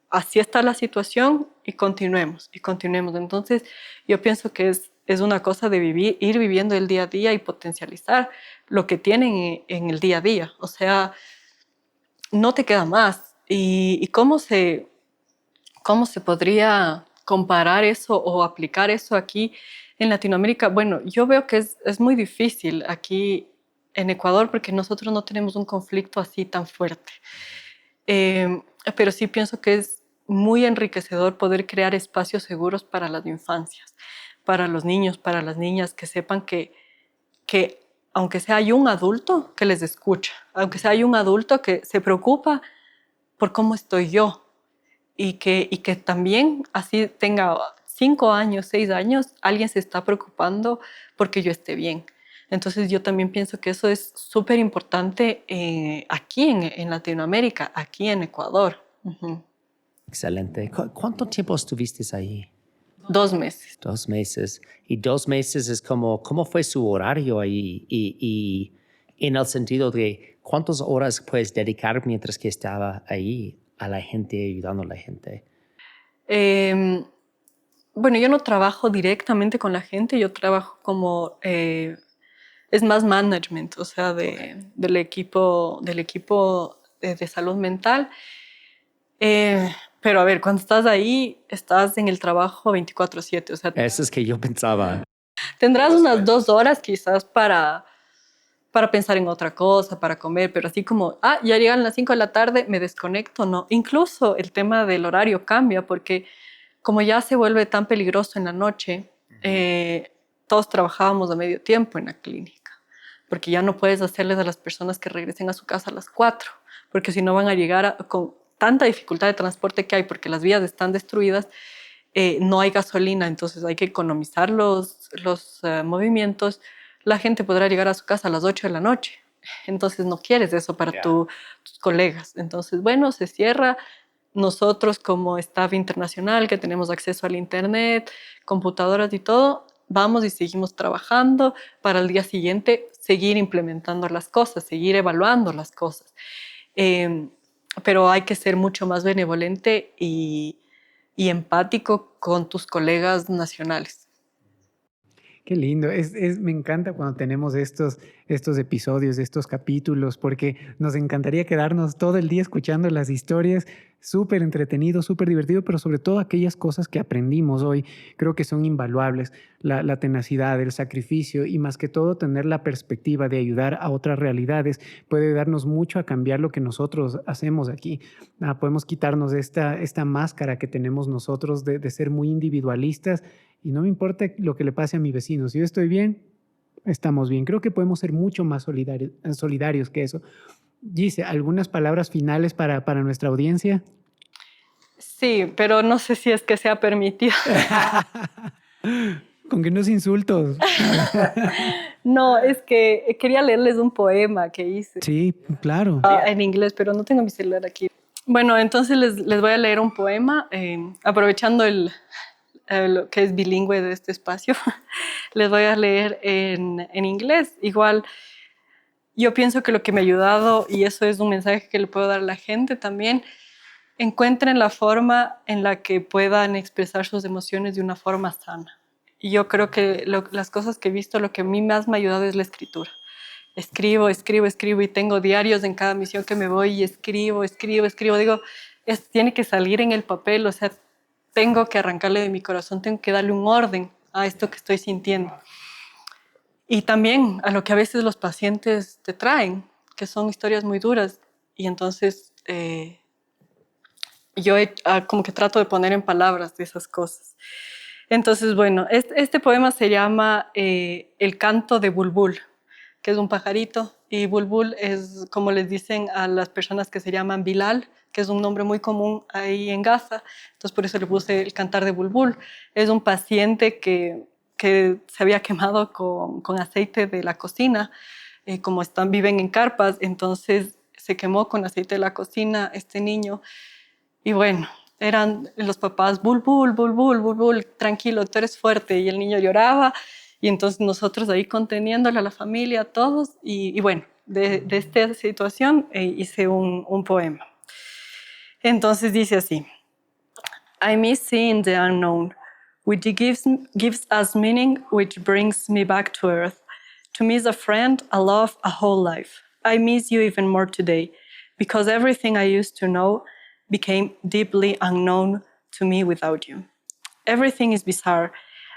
así está la situación y continuemos, y continuemos. Entonces, yo pienso que es una cosa de vivir, ir viviendo el día a día y potencializar lo que tienen en el día a día. O sea, no te queda más. ¿Y cómo se podría comparar eso o aplicar eso aquí en Latinoamérica? Bueno, yo veo que es muy difícil aquí en Ecuador porque nosotros no tenemos un conflicto así tan fuerte. Eh, pero sí pienso que es muy enriquecedor poder crear espacios seguros para las infancias, para los niños, para las niñas, que sepan que aunque sea hay un adulto que les escucha, aunque sea hay un adulto que se preocupa por cómo estoy yo y que también así tenga 5 años, 6 años, alguien se está preocupando porque yo esté bien. Entonces yo también pienso que eso es súper importante aquí en Latinoamérica, aquí en Ecuador. Ujú. Excelente. ¿Cuánto tiempo estuviste ahí? 2 meses. 2 meses. Y 2 meses es como, ¿cómo fue su horario ahí? Y en el sentido de cuántas horas puedes dedicar mientras que estaba ahí a la gente, ayudando a la gente. Eh, bueno, yo no trabajo directamente con la gente, yo trabajo como, es más management, o sea, del equipo de salud mental. Pero a ver, cuando estás ahí, estás en el trabajo 24/7, o sea, Eso es que yo pensaba. tendrás unas 2 horas quizás para pensar en otra cosa, para comer, pero así como, ya llegan las 5 de la tarde, me desconecto, no. Incluso el tema del horario cambia porque como ya se vuelve tan peligroso en la noche, todos trabajábamos a medio tiempo en la clínica, porque ya no puedes hacerles a las personas que regresen a su casa a las 4, porque si no van a llegar con tanta dificultad de transporte que hay, porque las vías están destruidas, no hay gasolina, entonces hay que economizar los movimientos. La gente podrá llegar a su casa a las 8 de la noche, entonces no quieres eso para tus colegas. Entonces, bueno, se cierra. Nosotros como staff internacional que tenemos acceso al internet, computadoras y todo, vamos y seguimos trabajando para el día siguiente seguir implementando las cosas, seguir evaluando las cosas. Eh, pero hay que ser mucho más benevolente y empático con tus colegas nacionales. Qué lindo. Me encanta cuando tenemos estos episodios, estos capítulos, porque nos encantaría quedarnos todo el día escuchando las historias. Súper entretenido, súper divertido, pero sobre todo aquellas cosas que aprendimos hoy, creo que son invaluables. La tenacidad, el sacrificio y más que todo tener la perspectiva de ayudar a otras realidades puede darnos mucho a cambiar lo que nosotros hacemos aquí. Podemos quitarnos esta máscara que tenemos nosotros de ser muy individualistas y no me importa lo que le pase a mi vecino. Si yo estoy bien, estamos bien. Creo que podemos ser mucho más solidarios que eso. Gise, ¿algunas palabras finales para nuestra audiencia? Sí, pero no sé si es que sea permitido. Con que no es insultos. No, es que quería leerles un poema que hice Sí, claro. en inglés, pero no tengo mi celular aquí. Bueno, entonces les voy a leer un poema, aprovechando lo que es bilingüe de este espacio. Les voy a leer en inglés. Igual, yo pienso que lo que me ha ayudado, y eso es un mensaje que le puedo dar a la gente también, encuentren la forma en la que puedan expresar sus emociones de una forma sana. Y yo creo que las cosas que he visto, lo que a mí más me ha ayudado es la escritura. escribo, escribo, escribo y tengo diarios en cada misión que me voy y escribo, escribo, escribo. Digo, tiene que salir en el papel, o sea, tengo que arrancarle de mi corazón, tengo que darle un orden a esto que estoy sintiendo. Y también a lo que a veces los pacientes te traen, que son historias muy duras. Y entonces yo como que trato de poner en palabras de esas cosas. Entonces, bueno, este poema se llama El canto de Bulbul, que es un pajarito. Y Bulbul es como les dicen a las personas que se llaman Bilal, que es un nombre muy común ahí en Gaza. Entonces, por eso le puse El cantar de Bulbul. Es un paciente que se había quemado con aceite de la cocina. Como viven en carpas, entonces se quemó con aceite de la cocina este niño. Y bueno, eran los papás, Bulbul, Bulbul, Bulbul, tranquilo, tú eres fuerte. Y el niño lloraba. Y entonces nosotros ahí conteniéndole a la familia, a todos. Y bueno, de esta situación hice un poema. Entonces dice así: I miss seeing the unknown, which gives us meaning, which brings me back to earth. To miss a friend, a love, a whole life. I miss you even more today, because everything I used to know became deeply unknown to me without you. Everything is bizarre,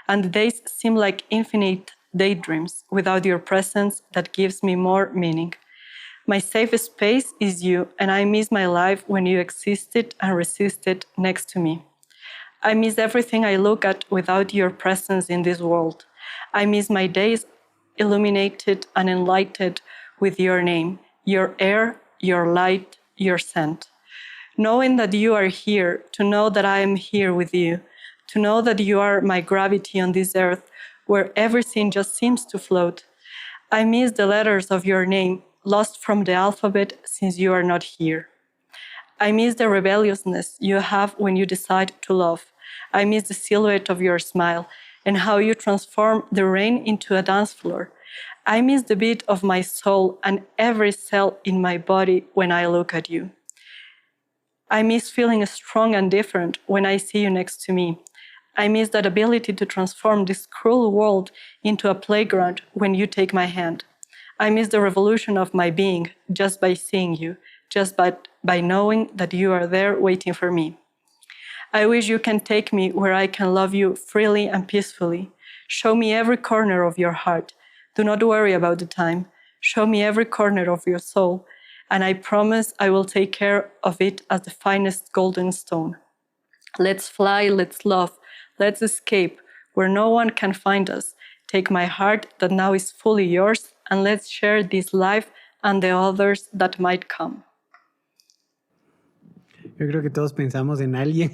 and the days seem like infinite daydreams without your presence that gives me more meaning. My safe space is you, and I miss my life when you existed and resisted next to me. I miss everything I look at without your presence in this world. I miss my days illuminated and enlightened with your name, your air, your light, your scent. Knowing that you are here, to know that I am here with you, to know that you are my gravity on this earth where everything just seems to float. I miss the letters of your name, lost from the alphabet since you are not here. I miss the rebelliousness you have when you decide to love. I miss the silhouette of your smile and how you transform the rain into a dance floor. I miss the beat of my soul and every cell in my body when I look at you. I miss feeling strong and different when I see you next to me. I miss that ability to transform this cruel world into a playground when you take my hand. I miss the revolution of my being just by seeing you, just by knowing that you are there waiting for me. I wish you can take me where I can love you freely and peacefully. Show me every corner of your heart. Do not worry about the time. Show me every corner of your soul, and I promise I will take care of it as the finest golden stone. Let's fly, let's love, let's escape where no one can find us. Take my heart that now is fully yours, and let's share this life and the others that might come. Yo creo que todos pensamos en alguien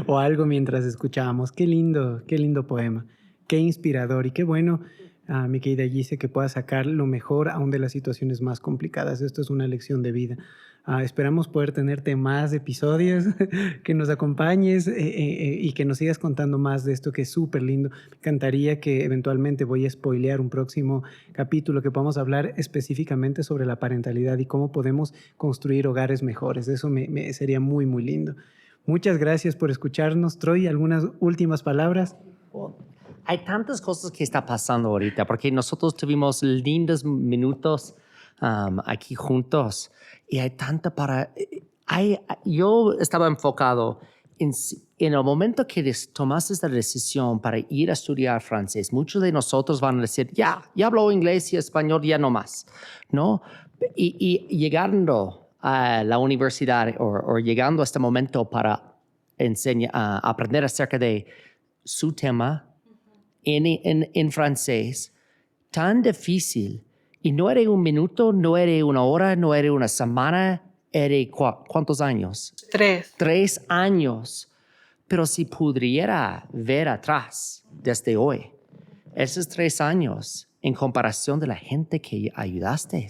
o algo mientras escuchábamos. Qué lindo poema, qué inspirador y qué bueno, mi querida Gise, que pueda sacar lo mejor aún de las situaciones más complicadas. Esto es una lección de vida. Esperamos poder tenerte más episodios, que nos acompañes y que nos sigas contando más de esto que es súper lindo. Me encantaría que eventualmente voy a spoilear un próximo capítulo que podamos hablar específicamente sobre la parentalidad y cómo podemos construir hogares mejores. Eso sería muy, muy lindo. Muchas gracias por escucharnos. Troy, ¿algunas últimas palabras? Hay tantas cosas que está pasando ahorita, porque nosotros tuvimos lindos minutos aquí juntos y hay tanta yo estaba enfocado en el momento que tomaste esta decisión para ir a estudiar francés. Muchos de nosotros van a decir, ya hablo inglés y español, ya no más, ¿no? Y llegando a la universidad o llegando a este momento para aprender acerca de su tema en francés, tan difícil. Y no era un minuto, no era una hora, no era una semana, era ¿cuántos años? 3. 3 años. Pero si pudiera ver atrás desde hoy, esos 3 años, en comparación de la gente que ayudaste,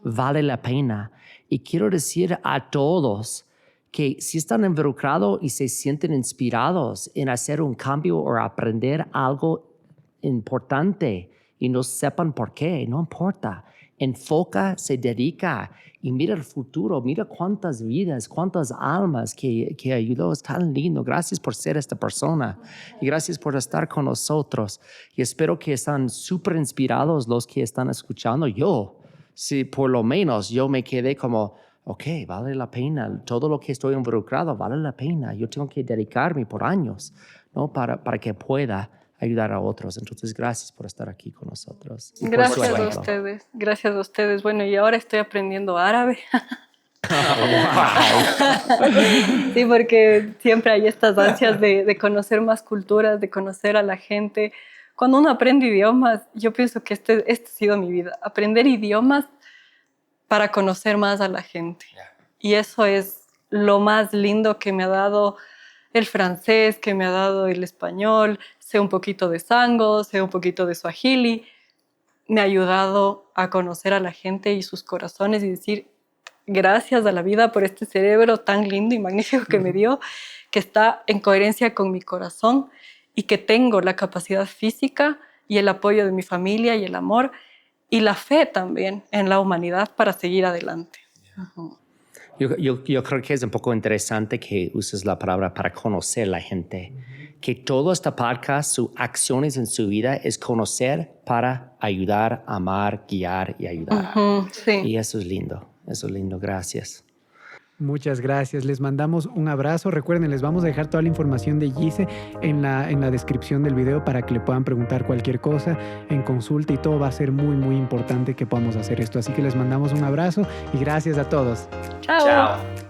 vale la pena. Y quiero decir a todos que si están involucrados y se sienten inspirados en hacer un cambio o aprender algo importante y no sepan por qué, no importa. Enfoca, se dedica y mira el futuro, mira cuántas vidas, cuántas almas que ayudó. Es tan lindo. Gracias por ser esta persona y gracias por estar con nosotros. Y espero que están súper inspirados los que están escuchando. Yo si por lo menos yo me quedé como, ok, vale la pena, todo lo que estoy involucrado vale la pena, yo tengo que dedicarme por años, ¿no? Para que pueda ayudar a otros. Entonces, gracias por estar aquí con nosotros. Y por su Gracias a ejemplo. ustedes, gracias a ustedes. Bueno, y ahora estoy aprendiendo árabe. Sí, porque siempre hay estas ansias de conocer más culturas, de conocer a la gente. Cuando uno aprende idiomas, yo pienso que este ha sido mi vida, aprender idiomas para conocer más a la gente. Y eso es lo más lindo que me ha dado el francés, que me ha dado el español, sé un poquito de sango, sé un poquito de suajili. Me ha ayudado a conocer a la gente y sus corazones y decir gracias a la vida por este cerebro tan lindo y magnífico que me dio, que está en coherencia con mi corazón y que tengo la capacidad física y el apoyo de mi familia y el amor y la fe también en la humanidad para seguir adelante. Uh-huh. Yo creo que es un poco interesante que uses la palabra para conocer a la gente. Que todo este podcast, sus acciones en su vida es conocer para ayudar, amar, guiar y ayudar. Uh-huh, sí. Y eso es lindo, gracias. Muchas gracias, les mandamos un abrazo. Recuerden, les vamos a dejar toda la información de Gise en la descripción del video para que le puedan preguntar cualquier cosa en consulta y todo. Va a ser muy, muy importante que podamos hacer esto. Así que les mandamos un abrazo y gracias a todos. Chao.